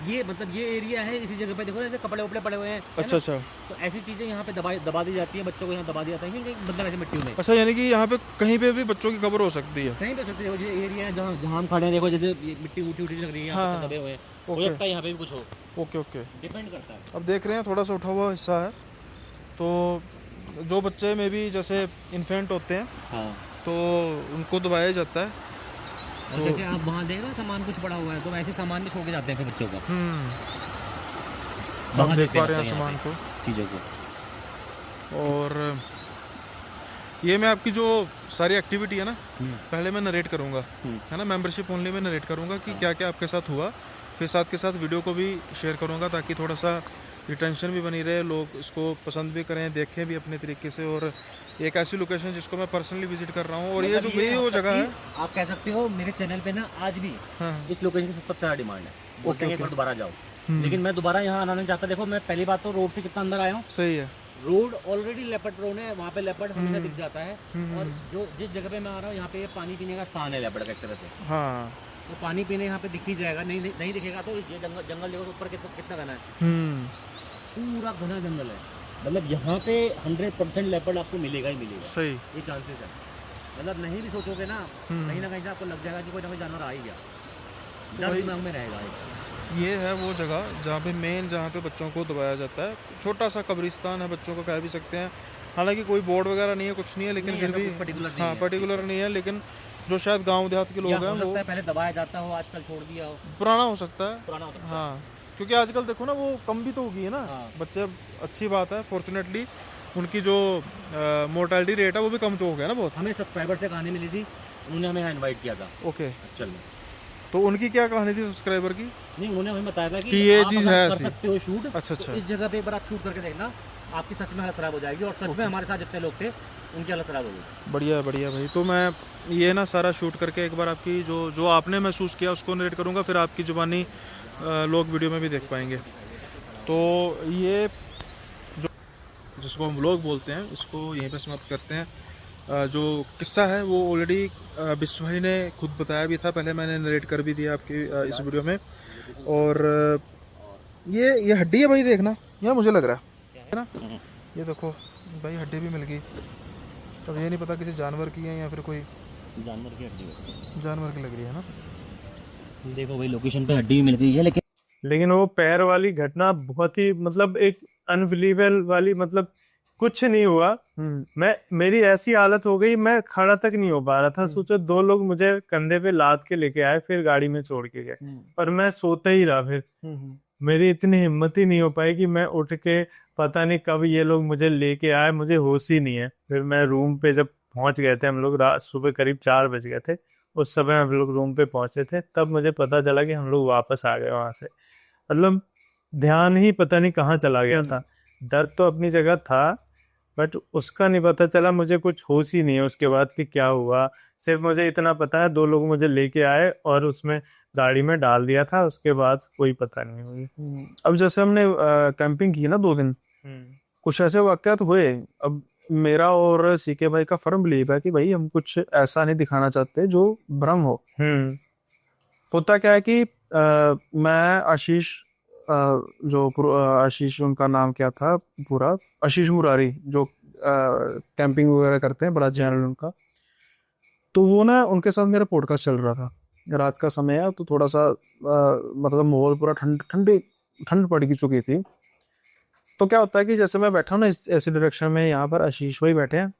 ये मतलब ये एरिया है, इसी जगह पे देखो ऐसे कपड़े वपड़े पड़े हुए हैं। अच्छा अच्छा। तो ऐसी चीजें यहाँ पे दबा दी जाती है, बच्चों को यहाँ दबा दिया जाता है, मतलब ऐसे मिट्टी में। अच्छा, यानी कि यहाँ पे कहीं पे भी बच्चों की कब्र हो सकती है? कहीं पे सकती है। ये एरिया है जहाँ हम खड़े हैं, देखो जैसे मिट्टी उठी लग रही है, यहाँ पे दबे हुए हैं, हो सकता है यहाँ पे भी कुछ हो। ओके ओके, डिपेंड करता है। अब देख रहे हैं थोड़ा सा उठा हुआ हिस्सा है, तो जो बच्चे में भी जैसे इन्फेंट होते हैं, हाँ, तो उनको दबाया जाता है। और जैसे आप वहाँ देख रहे हो सामान कुछ पड़ा हुआ है, तो ऐसे सामान भी छोड़ के जाते हैं फिर बच्चों का। आप देख पा रहे हैं सामान को, चीज़ों को। और ये मैं आपकी जो सारी एक्टिविटी है ना, पहले मैं नरेट करूँगा, है ना, मेंबरशिप ओनली में नरेट करूँगा कि क्या क्या आपके साथ हुआ, फिर साथ के साथ वीडियो को भी शेयर करूँगा, ताकि थोड़ा सा रिटेंशन भी बनी रहे, लोग इसको पसंद भी करें, देखें भी अपने तरीके से। और एक ऐसी लोकेशन जिसको मैं पर्सनली विजिट कर रहा हूँ। और ये जो मतलब ये वो जगह है, आप कह सकते हो मेरे चैनल पे ना आज भी हाँ इस लोकेशन की सबसे ज़्यादा डिमांड है। बोलते हैं एक बार दोबारा जाओ, हम्म। लेकिन मैं दोबारा यहाँ आना नहीं चाहता। देखो मैं पहली बात तो रोड से कितना अंदर आया हूँ, सही है। रोड ऑलरेडी लेपर्ड रोड है, वहाँ पे लेपर्ड हमेशा दिख जाता है। हम्म, और जो जिस जगह पे मैं आ रहा हूँ यहाँ पे ये पानी पीने का स्थान है लेपर्ड का एक तरह से, हाँ तो पानी पीने यहाँ पे दिख ही जाएगा। नहीं दिखेगा तो ये जंगल जंगल देखो ऊपर कितना घना है, हम्म, पूरा घना जंगल है। मतलब यहाँ पे 100% लेपर्ड आपको मिलेगा ही मिलेगा, सही। ये चांसेस है। मतलब नहीं भी सोचोगे ना, कहीं ना कहीं से आपको लग जाएगा कि कोई ना कोई जानवर आ ही गया, डर दिमाग में रहेगा एक। ये है वो जगह जहाँ पे जहाँ पे बच्चों को दबाया जाता है। छोटा सा कब्रिस्तान है, बच्चों को कह भी सकते हैं। हालांकि कोई बोर्ड वगैरह नहीं है, कुछ नहीं है, लेकिन नहीं, फिर ऐसा भी कुछ particular नहीं हाँ है। पर्टिकुलर नहीं है। लेकिन जो शायद गांव देहात के लोग या हैं हो वो सकता है पहले दबाया जाता हो, आजकल छोड़ दिया हो, पुराना हो सकता है। पुराना हो सकता है। हाँ, क्योंकि आजकल देखो ना वो कम भी तो होगी है ना हाँ। बच्चे। अच्छी बात है, फॉर्चुनेटली उनकी जो मोर्टेलिटी रेट है वो भी कम तो हो गया ना बहुत। हमें सब्सक्राइबर से कहानी मिली थी, उन्होंने हमें इनवाइट किया था ओके, चल। तो उनकी क्या कहानी थी सब्सक्राइबर की? नहीं, उन्होंने हमें बताया था कि ये आप चीज़ अगर है कर ऐसी। सकते हो शूट, अच्छा, तो अच्छा। इस जगह पे एक बार आप शूट करके देखना, आपकी सच में हालत खराब हो जाएगी। और सच में हमारे साथ जितने लोग थे उनकी हालत खराब हो गई। बढ़िया बढ़िया भाई। तो मैं ये ना सारा शूट करके एक बार आपकी जो जो आपने महसूस किया उसको नरेट करूँगा, फिर आपकी ज़ुबानी लोग वीडियो में भी देख पाएंगे। तो ये जो जिसको हम लोग बोलते हैं इसको यहीं पे समाप्त करते हैं। जो किस्सा है वो ऑलरेडी बिष्ट भाई ने खुद बताया भी था, पहले मैंने नरेट कर भी दिया आपकी इस वीडियो में। और ये हड्डी है भाई, देखना यह मुझे लग रहा है ना, ये देखो भाई हड्डी भी मिल गई। अब ये नहीं पता किसी जानवर की है या फिर कोई जानवर की हड्डी, जानवर की लग रही है ना। देखो भाई लोकेशन पे हड्डी भी मिल गई है, लेकिन वो पैर वाली घटना बहुत ही मतलब एक अनबिलीवेबल वाली, मतलब कुछ नहीं हुआ। मैं मेरी ऐसी हालत हो गई, मैं खड़ा तक नहीं हो पा रहा था। सोचो 2 लोग मुझे कंधे पे लाद के लेके आए, फिर गाड़ी में छोड़ के गए, और मैं सोता ही रहा। फिर मेरी इतनी हिम्मत ही नहीं हो पाई कि मैं उठ के, पता नहीं कब ये लोग मुझे लेके आए, मुझे होश ही नहीं है। फिर मैं रूम पे जब पहुंच गए थे हम लोग, रात सुबह करीब 4 बज गए थे, उस समय हम लोग रूम पे पहुंचे थे, तब मुझे पता चला कि हम लोग वापस आ गए वहां से। मतलब ध्यान ही पता नहीं कहाँ चला गया था। दर्द तो अपनी जगह था, बट उसका नहीं पता चला, मुझे कुछ होश ही नहीं है उसके बाद कि क्या हुआ। सिर्फ मुझे इतना पता है 2 लोग मुझे लेके आए और उसमें गाड़ी में डाल दिया था, उसके बाद कोई पता नहीं हुई। अब जैसे हमने कैंपिंग की ना 2 दिन, कुछ ऐसे वाकयात हुए। अब मेरा और सीके भाई का फर्म बिलीव है कि भाई हम कुछ ऐसा नहीं दिखाना चाहते जो भ्रम हो। होता क्या है कि मैं आशीष, आशीष उनका नाम क्या था पूरा, आशीष मुरारी, जो कैंपिंग वगैरह करते हैं, बड़ा चैनल उनका। तो वो ना उनके साथ मेरा पॉडकास्ट चल रहा था, रात का समय है तो थोड़ा सा मतलब माहौल पूरा ठंड पड़ चुकी थी। तो क्या होता है कि जैसे मैं बैठा हूँ ना ऐसी डायरेक्शन में, यहाँ पर आशीष भाई बैठे हैं,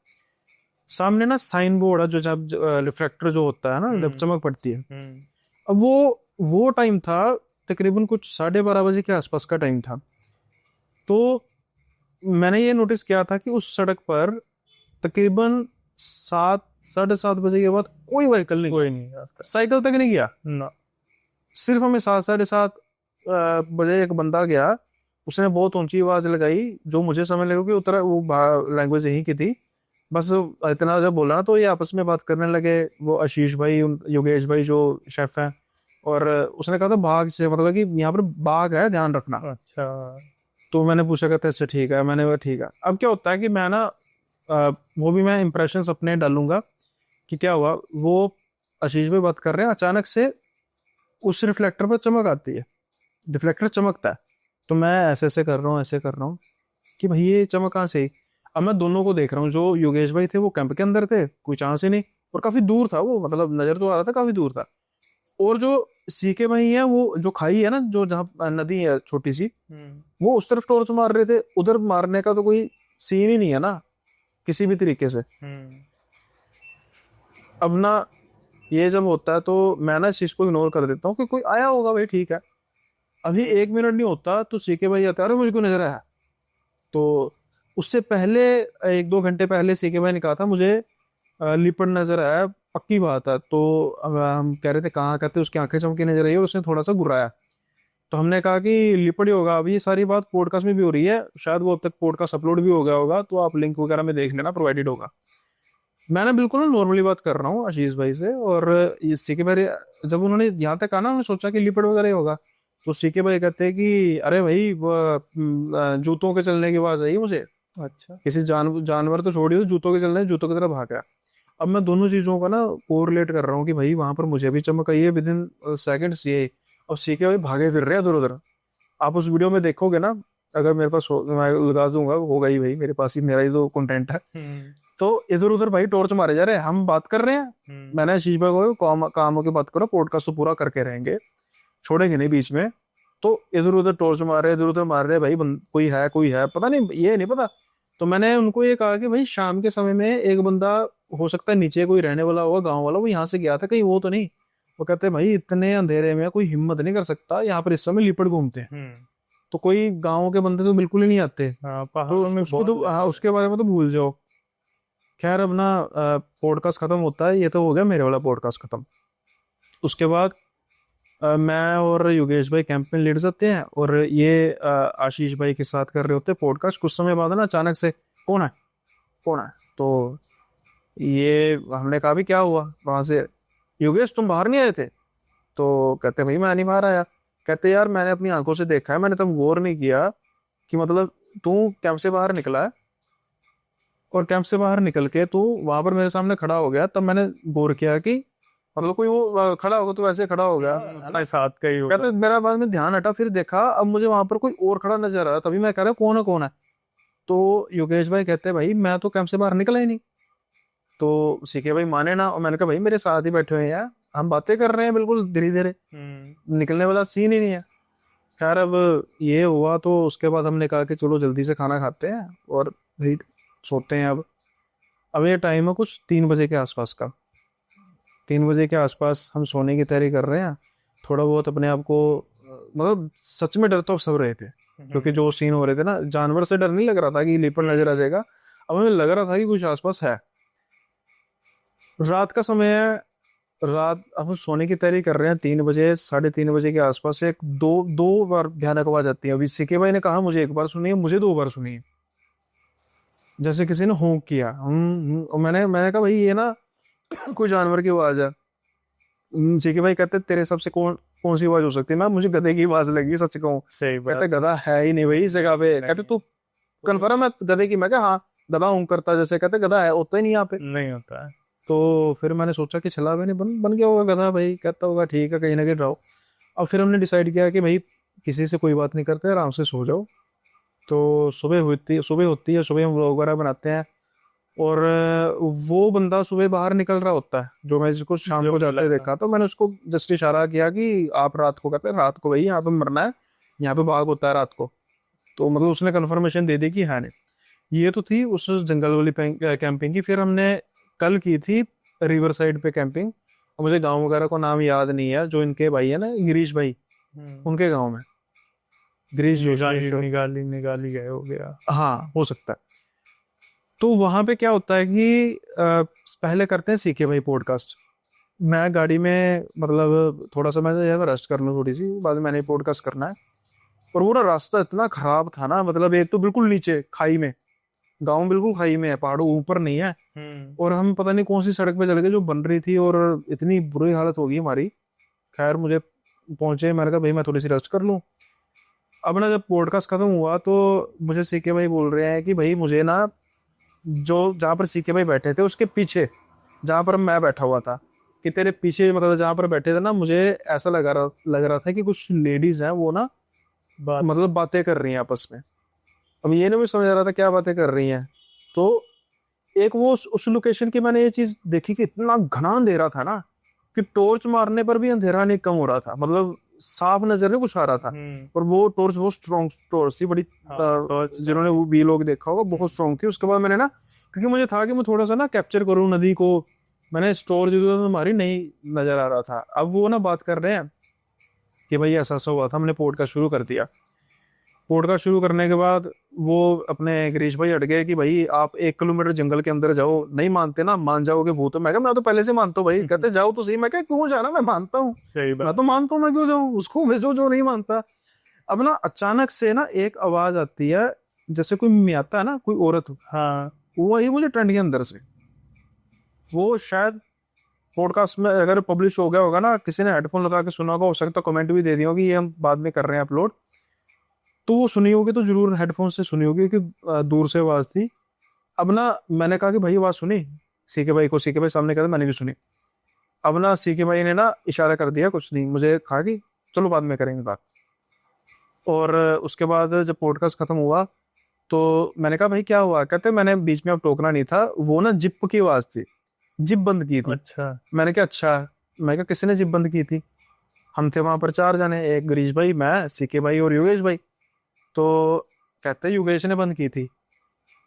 सामने ना साइन बोर्ड है, जो जब रिफ्लेक्टर जो होता है ना जब चमक पड़ती है। अब वो टाइम था तकरीबन कुछ 12:30 बजे के आसपास का टाइम था। तो मैंने ये नोटिस किया था कि उस सड़क पर तकरीबन 7-7:30 बजे के बाद कोई व्हीकल नहीं, कोई नहीं, साइकिल तक नहीं गया ना। सिर्फ हमें 7-7:30 बजे एक बंदा गया, उसने बहुत ऊंची आवाज लगाई, जो मुझे समझ लगा कि उतर वो लैंग्वेज यहीं की थी। बस इतना जब बोला ना तो ये आपस में बात करने लगे, वो आशीष भाई, योगेश भाई जो शेफ हैं, और उसने कहा था बाघ से, मतलब कि यहाँ पर बाघ है, ध्यान रखना। अच्छा। तो मैंने पूछा, कहते अच्छा ठीक है। मैंने कहा ठीक है। अब क्या होता है कि मैं ना वो भी मैं इंप्रेशंस अपने डालूंगा कि क्या हुआ। वो आशीष भाई बात कर रहे हैं, अचानक से उस रिफ्लेक्टर पर चमक आती है, रिफ्लेक्टर चमकता है। तो मैं ऐसे ऐसे कर रहा हूँ कि भाई ये चमक कहाँ से आई। अब मैं दोनों को देख रहा हूँ, जो योगेश भाई थे वो कैंप के अंदर थे, कोई चांस ही नहीं, और काफी दूर था वो, मतलब नजर तो आ रहा था काफी दूर था। और जो सीके भाई है, वो जो खाई है ना, जो जहाँ नदी है छोटी सी, वो उस तरफ टॉर्च मार रहे थे। उधर मारने का तो कोई सीन ही नहीं है ना किसी भी तरीके से। अब ना ये जब होता है तो मैं ना इस चीज को इग्नोर कर देता हूँ कि कोई आया होगा भाई, ठीक है। अभी 1 मिनट नहीं होता तो सीके भाई आते, अरे मुझको नजर आया। तो उससे पहले 1-2 घंटे पहले सीके भाई ने कहा था मुझे लिपट नजर आया, पक्की बात है। तो अब हम कह रहे थे कहाँ, कहते उसकी आंखें चमकी नजर आई और उसने थोड़ा सा घुराया। तो हमने कहा कि लिपट ही होगा। अब ये सारी बात पॉडकास्ट में भी हो रही है, शायद वो अब तक पॉडकास्ट अपलोड भी हो गया होगा, तो आप लिंक वगैरह में देख लेना, प्रोवाइडेड होगा। मैंने बिल्कुल नॉर्मली बात कर रहा हूँ आशीष भाई से, और ये सीके भाई जब उन्होंने यहाँ तक कहा ना, मैंने सोचा कि लिपट वगैरह ही होगा। तो सीके भाई कहते हैं कि अरे भाई जूतों के चलने की आवाज आई मुझे। अच्छा। किसी जानवर तो छोड़िए, जूतों के चलने, जूतों की तरफ भाग गया। अब मैं दोनों चीजों का ना कोरिलेट कर रहा हूँ कि भाई वहां पर मुझे भी चमक आई है विद इन सेकेंड्स ये। और सीके भाई भागे फिर रहे हैं इधर उधर। आप उस वीडियो में देखोगे ना, अगर मेरे पास मैं लगा दूंगा, होगा ही भाई, मेरे पास ही मेरा ही तो कंटेंट है। तो इधर उधर भाई टॉर्च मारे जा रहे हैं, हम बात कर रहे हैं। मैंने आशीष भाई को काम की बात करो, पॉडकास्ट तो पूरा करके रहेंगे, छोड़ेंगे नहीं बीच में। तो इधर उधर टॉर्च मार रहे, इधर उधर मार रहे भाई, कोई है पता नहीं, ये नहीं पता। तो मैंने उनको ये कहा कि भाई शाम के समय में एक बंदा हो सकता है नीचे कोई रहने वाला होगा, गांव वाला, वो यहाँ से गया था कहीं, वो तो नहीं। वो कहते हैं भाई इतने अंधेरे में कोई हिम्मत नहीं कर सकता, यहाँ पर इस समय लिपट घूमते हैं। तो कोई गाँव के बंदे तो बिल्कुल ही नहीं आते। तो उसके बारे में तो भूल जाओ। खैर अब ना पॉडकास्ट खत्म होता है, ये तो हो गया मेरे वाला पॉडकास्ट खत्म। उसके बाद मैं और योगेश भाई कैंप में लेट जाते हैं, और ये आशीष भाई के साथ कर रहे होते हैं पॉडकास्ट। कुछ समय बाद ना अचानक से कौन है, तो ये हमने कहा भी क्या हुआ वहां से, योगेश तुम बाहर नहीं आए थे? तो कहते भाई मैं नहीं बाहर आया। कहते यार मैंने अपनी आंखों से देखा है, मैंने तब गौर नहीं किया कि मतलब तू कैंप से बाहर निकला है, और कैंप से बाहर निकल के तू वहां पर मेरे सामने खड़ा हो गया, तब मैंने गौर किया कि मतलब कोई वो खड़ा होगा तो ऐसे खड़ा हो गया हमारे साथ का ही होगा। कहते मेरा बाद में ध्यान हटा, फिर देखा, अब मुझे वहां पर कोई और खड़ा नजर आ रहा, तभी मैं कह रहा कौन है। तो योगेश भाई कहते हैं भाई मैं तो कैंप से बाहर निकला ही नहीं। तो सीखे भाई माने ना, और मैंने कहा भाई मेरे साथ ही बैठे हुए हैं यार, हम बातें कर रहे हैं बिल्कुल धीरे धीरे, निकलने वाला सीन ही नहीं है। खैर अब ये हुआ, तो उसके बाद हमने कहा कि चलो जल्दी से खाना खाते हैं और भाई सोते हैं। अब ये टाइम है कुछ 3 बजे के आसपास का। 3 बजे के आसपास हम सोने की तैयारी कर रहे हैं। थोड़ा बहुत अपने आप को मतलब सच में डर तो सब रहे थे, क्योंकि जो सीन हो रहे थे ना, जानवर से डर नहीं लग रहा था कि लिपट नजर आ जाएगा, अब हमें लग रहा था कि कुछ आसपास है। रात का समय है, रात अब हम सोने की तैयारी कर रहे हैं। 3 बजे 3:30 बजे के आसपास एक दो बार भयानक आवाज आती है। अभी सीके भाई ने कहा मुझे एक बार सुनी है, मुझे 2 बार सुनी है, जैसे किसी ने होंक किया। मैंने कहा भाई ये ना कोई जानवर की आवाज है। सीके भाई कहते तेरे हिसाब से कौन सी आवाज हो सकती है? मैं मुझे गधे की आवाज लगी, सच कहूँ। सही बात। कहते गधा है ही नहीं भाई इस जगह पे। कहते तू कन्फर्म है गधे की? मैं कहा हाँ, गधा होंक करता जैसे। कहते गधा है, होता ही नहीं यहाँ पे, नहीं होता है। तो फिर मैंने सोचा कि चला मैंने बन गया होगा गधा भाई। कहता होगा ठीक है, कहीं ना कहीं रहो। अब फिर हमने डिसाइड किया कि भाई किसी से कोई बात नहीं करते, आराम से सो जाओ। तो सुबह होती है, सुबह हम व्लॉग वगैरह बनाते हैं, और वो बंदा सुबह बाहर निकल रहा होता है जो मैं जिसको शाम को जाते देखा। तो मैंने उसको जस्ट इशारा किया कि आप रात को, कहते हैं रात को भाई यहाँ पे मरना है, यहाँ पे बाघ होता है रात को। तो मतलब उसने कंफर्मेशन दे दी कि हाँ नहीं। ये तो थी उस जंगल वाली कैंपिंग की। फिर हमने कल की थी रिवर साइड पे कैंपिंग, और मुझे गाँव वगैरह को नाम याद नहीं है, जो इनके भाई है ना गिरीश भाई, उनके गाँव में गिरीश जोशी निगाली गए हो गया, हाँ हो सकता है। तो वहां पे क्या होता है कि पहले करते हैं सीखे भाई पॉडकास्ट। मैं गाड़ी में मतलब थोड़ा सा मैं रेस्ट कर लूँ थोड़ी सी, बाद में मैंने पॉडकास्ट करना है। और वो ना रास्ता इतना खराब था ना, मतलब एक तो बिल्कुल नीचे खाई में, गाँव बिल्कुल खाई में है, पहाड़ों ऊपर नहीं है। और हम पता नहीं कौन सी सड़क पे चले गए जो बन रही थी, और इतनी बुरी हालत हो गई हमारी। खैर मुझे पहुंचे, मैंने कहा भाई मैं थोड़ी सी रेस्ट कर लूँ। अब ना जब पॉडकास्ट खत्म हुआ तो मुझे सीके भाई बोल रहे हैं कि भाई मुझे ना जो जहाँ पर सीके भाई बैठे थे उसके पीछे जहाँ पर मैं बैठा हुआ था, कि तेरे पीछे मतलब जहाँ पर बैठे थे ना, मुझे ऐसा लग रहा था कि कुछ लेडीज हैं वो ना मतलब बातें कर रही हैं आपस में। अब ये नहीं मुझे समझ आ रहा था क्या बातें कर रही हैं। तो एक वो उस लोकेशन की मैंने ये चीज देखी कि इतना घना अंधेरा था ना कि टॉर्च मारने पर भी अंधेरा नहीं कम हो रहा था, मतलब साफ नजर नहीं कुछ आ रहा था। और वो टॉर्च बहुत स्ट्रॉन्ग टॉर्च थी, बड़ी जिन्होंने वो भी लोग देखा होगा, बहुत स्ट्रॉन्ग थी। उसके बाद मैंने ना, क्योंकि मुझे था कि मैं थोड़ा सा ना कैप्चर करूँ नदी को, मैंने स्टोर जो हमारी नहीं नजर आ रहा था। अब वो ना बात कर रहे हैं कि भाई ऐसा ऐसा हुआ था, हमने पॉडकास्ट शुरू कर दिया। पॉडकास्ट शुरू करने के बाद वो अपने गिरीश भाई हट गए कि भाई आप 1 किलोमीटर जंगल के अंदर जाओ, नहीं मानते ना, मान जाओगे भूत। मैं कहा मैं तो पहले से मानता हूँ भाई। कहते जाओ तो सही। मैं क्या क्यों जाना, मैं मानता हूँ, मैं तो मानता हूँ, मैं क्यों जाऊँ, उसको भेजो जो नहीं मानता। अब ना अचानक से ना एक आवाज आती है, जैसे कोई मियाता है ना, कोई औरत, हाँ वो ये मुझे ट्रेंड के अंदर से, वो शायद पॉडकास्ट में अगर पब्लिश हो गया होगा ना, किसी ने हेडफोन लगा के सुना होगा, हो सकता है कमेंट भी दे दिया होगी, ये हम बाद में कर रहे हैं अपलोड, तो वो सुनी होगी तो जरूर हेडफोन से सुनी होगी कि दूर से आवाज थी। अब ना मैंने कहा कि भाई आवाज सुनी, सीके भाई को, सीके भाई सामने कहते मैंने भी सुनी। अब ना सीके भाई ने ना इशारा कर दिया, कुछ नहीं, मुझे कहा कि चलो बाद में करेंगे बात। और उसके बाद जब पॉडकास्ट खत्म हुआ तो मैंने कहा भाई क्या हुआ, कहते मैंने बीच में अब टोकना नहीं था, वो ना जिप की आवाज थी, जिप बंद की थी। अच्छा। मैंने कहा अच्छा, मैं कहा किसी ने जिप बंद की थी? हम थे वहां पर 4 जने, एक गिरीश भाई, मैं, सीके भाई और योगेश भाई। तो कहते योगेश ने बंद की थी।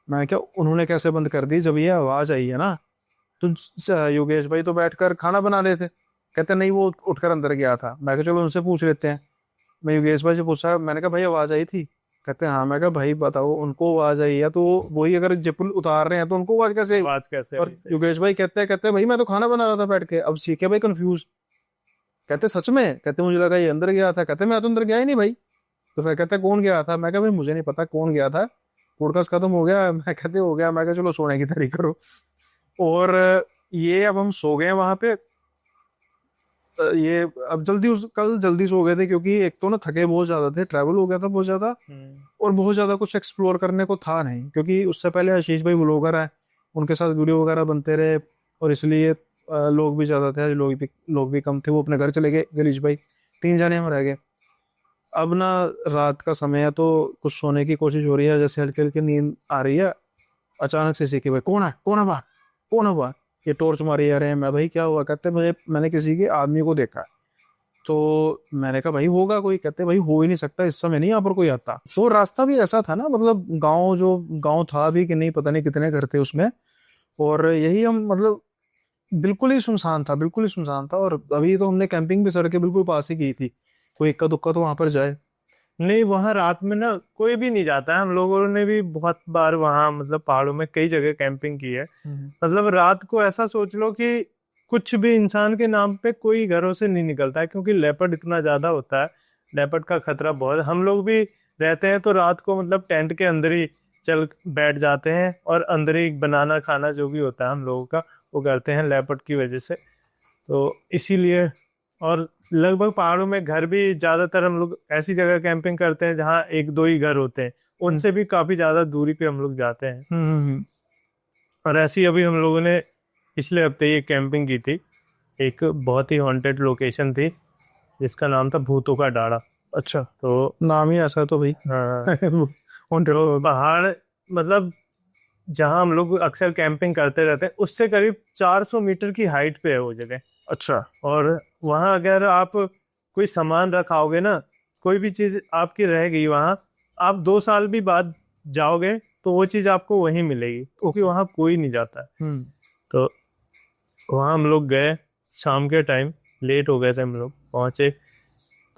मैं क्या, उन्होंने कैसे बंद कर दी, जब ये आवाज आई है ना तो योगेश भाई तो बैठकर खाना बना रहे थे। कहते नहीं वो उठकर अंदर गया था। मैं कहा चलो उनसे पूछ लेते हैं। मैं योगेश भाई से पूछा, मैंने कहा भाई आवाज आई थी? कहते हाँ। मैं कहा भाई बताओ, उनको आवाज आई है तो वही अगर जिपुल उतार रहे हैं तो उनको आवाज कैसे आई? आवाज कैसे और आई से? योगेश भाई कहते भाई मैं तो खाना बना रहा था बैठ के। अब सीके भाई कंफ्यूज, कहते सच में? कहते मुझे लगा ये अंदर गया था। कहते मैं तो अंदर गया ही नहीं भाई। तो फिर कहते कौन गया था? मैं कहा भाई मुझे नहीं पता कौन गया था, पॉडकास्ट खत्म हो गया। मैं कहते हो गया। मैं कहा चलो सोने की तैयारी करो। और ये अब हम सो गए वहां पे। ये अब कल जल्दी सो गए थे क्योंकि एक तो ना थके बहुत ज्यादा थे, ट्रैवल हो गया था बहुत ज्यादा, और बहुत ज्यादा कुछ एक्सप्लोर करने को था नहीं, क्योंकि उससे पहले आशीष भाई व्लॉगर है, उनके साथ वीडियो वगैरह बनते रहे, और इसलिए लोग भी ज्यादा थे, लोग भी कम थे। वो अपने घर चले गए, गिरीश भाई, 3 जने हम रह गए। अब ना रात का समय है तो कुछ सोने की कोशिश हो रही है, जैसे हल्की हल्की नींद आ रही है। अचानक से सीखे भाई कौन है, कौन है बाहर, कौन है बाहर, ये टॉर्च मारी जा रहे हैं। मैं भाई क्या हुआ? कहते मैंने किसी के आदमी को देखा। तो मैंने कहा भाई होगा कोई। कहते भाई हो ही नहीं सकता, इस समय नहीं यहाँ पर कोई आता। सो रास्ता भी ऐसा था ना, मतलब गांव था भी कि नहीं पता नहीं कितने घर थे उसमें, और यही हम मतलब बिल्कुल ही सुनसान था, बिल्कुल ही सुनसान था। और अभी तो हमने कैंपिंग भी सड़क के बिल्कुल पास ही की थी, कोई इक्का दुक्का तो वहां पर जाए। नहीं, वहां रात में ना कोई भी नहीं जाता है। हम लोगों ने भी बहुत बार वहां मतलब पहाड़ों में कई जगह कैंपिंग की है। मतलब रात को ऐसा सोच लो कि कुछ भी इंसान के नाम पे कोई घरों से नहीं निकलता है, क्योंकि लेपर्ड इतना ज्यादा होता है, लेपर्ड का खतरा बहुत। हम लोग भी रहते हैं तो रात को मतलब टेंट के अंदर ही चल बैठ जाते हैं, और अंदर ही बनाना खाना जो भी होता है हम लोगों का वो करते हैं लेपर्ड की वजह से। तो इसीलिए, और लगभग पहाड़ों में घर भी ज्यादातर हम लोग ऐसी जगह कैंपिंग करते हैं जहाँ 1-2 ही घर होते हैं, उनसे भी काफी ज्यादा दूरी पे हम लोग जाते हैं। और ऐसी अभी हम लोगों ने पिछले हफ्ते ये कैंपिंग की थी। एक बहुत ही हॉन्टेड लोकेशन थी जिसका नाम था भूतों का डाड़ा। अच्छा, तो नाम ही ऐसा है तो भाई। हाँ, तो पहाड़ मतलब जहाँ हम लोग अक्सर कैंपिंग करते रहते हैं उससे करीब 400 मीटर की हाइट पे है वो जगह। अच्छा। और वहाँ अगर आप कोई सामान रखाओगे ना, कोई भी चीज आपकी रह गई वहाँ, आप 2 साल भी बाद जाओगे तो वो चीज आपको वहीं मिलेगी, क्योंकि वहाँ कोई नहीं जाता है। तो वहाँ हम लोग गए शाम के टाइम, लेट हो गए थे हम लोग पहुँचे।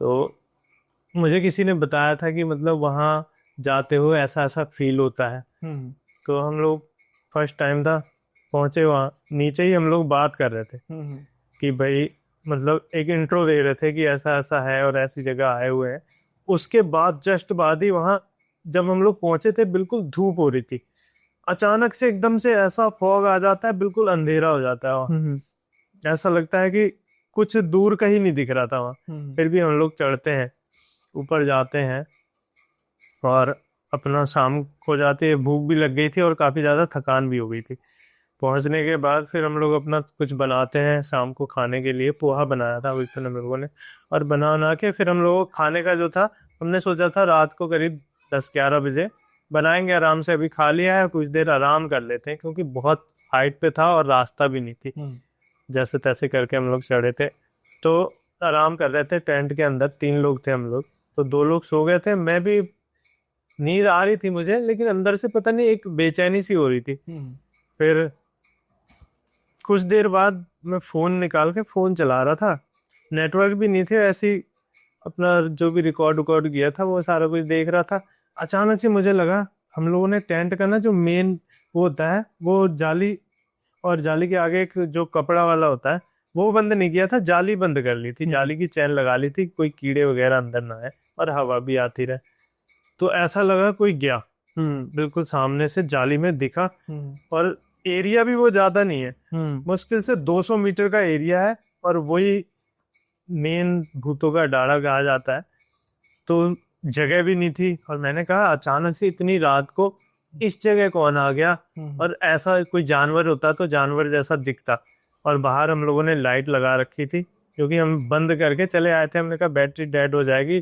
तो मुझे किसी ने बताया था कि मतलब वहाँ जाते हुए ऐसा ऐसा फील होता है। तो हम लोग फर्स्ट टाइम था पहुँचे वहाँ, नीचे ही हम लोग बात कर रहे थे कि भाई मतलब एक इंट्रो दे रहे थे कि ऐसा ऐसा है और ऐसी जगह आए हुए हैं। उसके बाद जस्ट बाद ही वहाँ जब हम लोग पहुंचे थे बिल्कुल धूप हो रही थी, अचानक से एकदम से ऐसा फॉग आ जाता है, बिल्कुल अंधेरा हो जाता है वहाँ। ऐसा लगता है कि कुछ दूर कहीं नहीं दिख रहा था वहाँ। फिर भी हम लोग चढ़ते हैं, ऊपर जाते हैं, और अपना शाम को जाते हैं, भूख भी लग गई थी और काफ़ी ज़्यादा थकान भी हो गई थी। पहुंचने के बाद फिर हम लोग अपना कुछ बनाते हैं शाम को खाने के लिए। पोहा बनाया था उस दिन हम लोगों ने, और बना के फिर हम लोगों को खाने का जो था, हमने सोचा था रात को करीब 10-11 बजे बनाएंगे आराम से। अभी खा लिया है, कुछ देर आराम कर लेते हैं क्योंकि बहुत हाइट पे था और रास्ता भी नहीं थी। जैसे तैसे करके हम लोग चढ़े थे, तो आराम कर रहे थे टेंट के अंदर। 3 लोग थे हम लोग, तो 2 लोग सो गए थे, मैं भी नींद आ रही थी मुझे, लेकिन अंदर से पता नहीं एक बेचैनी सी हो रही थी। फिर कुछ देर बाद मैं फ़ोन निकाल के फ़ोन चला रहा था, नेटवर्क भी नहीं थे, ऐसे ही अपना जो भी रिकॉर्ड किया था वो सारा कुछ देख रहा था। अचानक से मुझे लगा हम लोगों ने टेंट का ना जो मेन वो होता है, वो जाली, और जाली के आगे एक जो कपड़ा वाला होता है वो बंद नहीं किया था, जाली बंद कर ली थी, जाली की चैन लगा ली थी, कोई कीड़े वगैरह अंदर ना आए। और हवा भी आती रहे। तो ऐसा लगा कोई गया, बिल्कुल सामने से जाली में दिखा। और एरिया भी वो ज्यादा नहीं है, मुश्किल से 200 मीटर का एरिया है, और वही मेन भूतों का अड्डारा कहा जाता है। तो जगह भी नहीं थी, और मैंने कहा अचानक से इतनी रात को इस जगह कौन आ गया, और ऐसा कोई जानवर होता तो जानवर जैसा दिखता। और बाहर हम लोगों ने लाइट लगा रखी थी, क्योंकि हम बंद करके चले आए थे। हमने कहा बैटरी डेड हो जाएगी,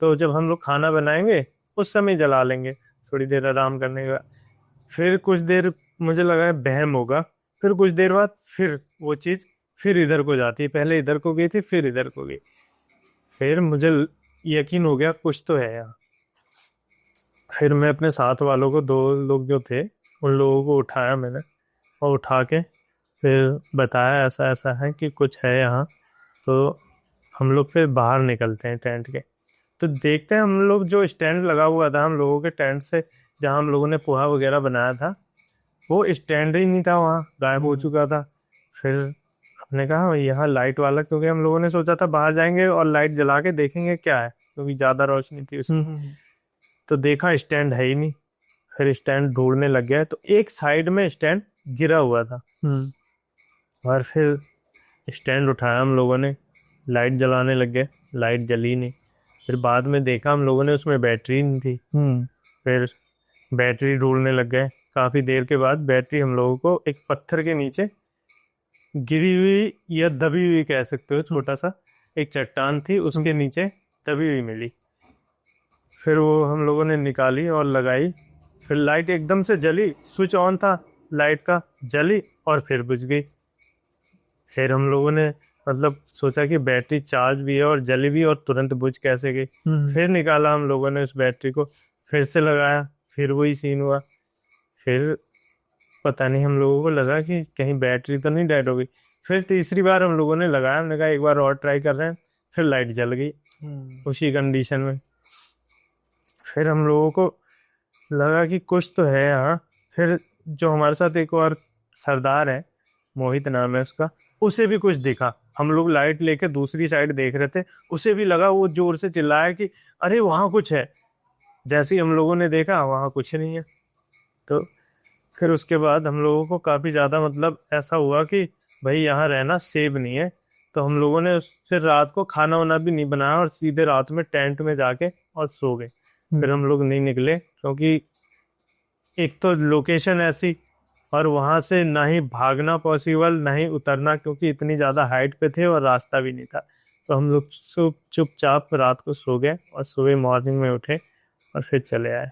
तो जब हम लोग खाना बनाएंगे उस समय जला लेंगे, थोड़ी देर आराम करने का। फिर कुछ देर मुझे लगा बहम होगा, फिर कुछ देर बाद फिर वो चीज़ फिर इधर को जाती है, पहले इधर को गई थी फिर इधर को गई। फिर मुझे यकीन हो गया कुछ तो है यहाँ। फिर मैं अपने साथ वालों को, 2 लोग जो थे उन लोगों को उठाया मैंने, और उठा के फिर बताया ऐसा ऐसा है कि कुछ है यहाँ। तो हम लोग फिर बाहर निकलते हैं टेंट के, तो देखते हैं हम लोग जो स्टैंड लगा हुआ था हम लोगों के टेंट से, जहाँ हम लोगों ने पोहा वगैरह बनाया था, वो स्टैंड ही नहीं था, वहाँ गायब हो चुका था। फिर हमने कहा यहाँ लाइट वाला, क्योंकि हम लोगों ने सोचा था बाहर जाएंगे और लाइट जला के देखेंगे क्या है, क्योंकि ज़्यादा रोशनी थी उसमें। तो देखा स्टैंड है ही नहीं। फिर स्टैंड ढूंढने लग गया, तो एक साइड में स्टैंड गिरा हुआ था। और फिर स्टैंड उठाया हम लोगों ने, लाइट जलाने लग गए, लाइट जली नहीं। फिर बाद में देखा हम लोगों ने उसमें बैटरी नहीं थी। फिर बैटरी ढूंढने लग गए। काफ़ी देर के बाद बैटरी हम लोगों को एक पत्थर के नीचे गिरी हुई या दबी हुई कह सकते हो, छोटा सा एक चट्टान थी उसके नीचे दबी हुई मिली। फिर वो हम लोगों ने निकाली और लगाई। फिर लाइट एकदम से जली, स्विच ऑन था लाइट का, जली और फिर बुझ गई। फिर हम लोगों ने मतलब सोचा कि बैटरी चार्ज भी है और जली भी, और तुरंत बुझ कैसे गई। फिर निकाला हम लोगों ने उस बैटरी को, फिर से लगाया, फिर वही सीन हुआ। फिर पता नहीं, हम लोगों को लगा कि कहीं बैटरी तो नहीं डेड हो गई। फिर तीसरी बार हम लोगों ने लगाया, हमने कहा एक बार और ट्राई कर रहे हैं। फिर लाइट जल गई उसी कंडीशन में। फिर हम लोगों को लगा कि कुछ तो है यहाँ। फिर जो हमारे साथ एक और सरदार है, मोहित नाम है उसका, उसे भी कुछ दिखा। हम लोग लाइट लेके दूसरी साइड देख रहे थे, उसे भी लगा, वो जोर से चिल्लाया कि अरे वहाँ कुछ है। जैसे ही हम लोगों ने देखा वहाँ कुछ नहीं है। तो फिर उसके बाद हम लोगों को काफ़ी ज़्यादा मतलब ऐसा हुआ कि भाई यहाँ रहना सेफ नहीं है। तो हम लोगों ने फिर रात को खाना वाना भी नहीं बनाया, और सीधे रात में टेंट में जाके और सो गए। फिर हम लोग नहीं निकले, क्योंकि एक तो लोकेशन ऐसी, और वहाँ से ना ही भागना पॉसिबल ना ही उतरना, क्योंकि इतनी ज़्यादा हाइट पे थे और रास्ता भी नहीं था। तो हम लोग चुपचाप रात को सो गए, और सुबह मॉर्निंग में उठे और फिर चले आए।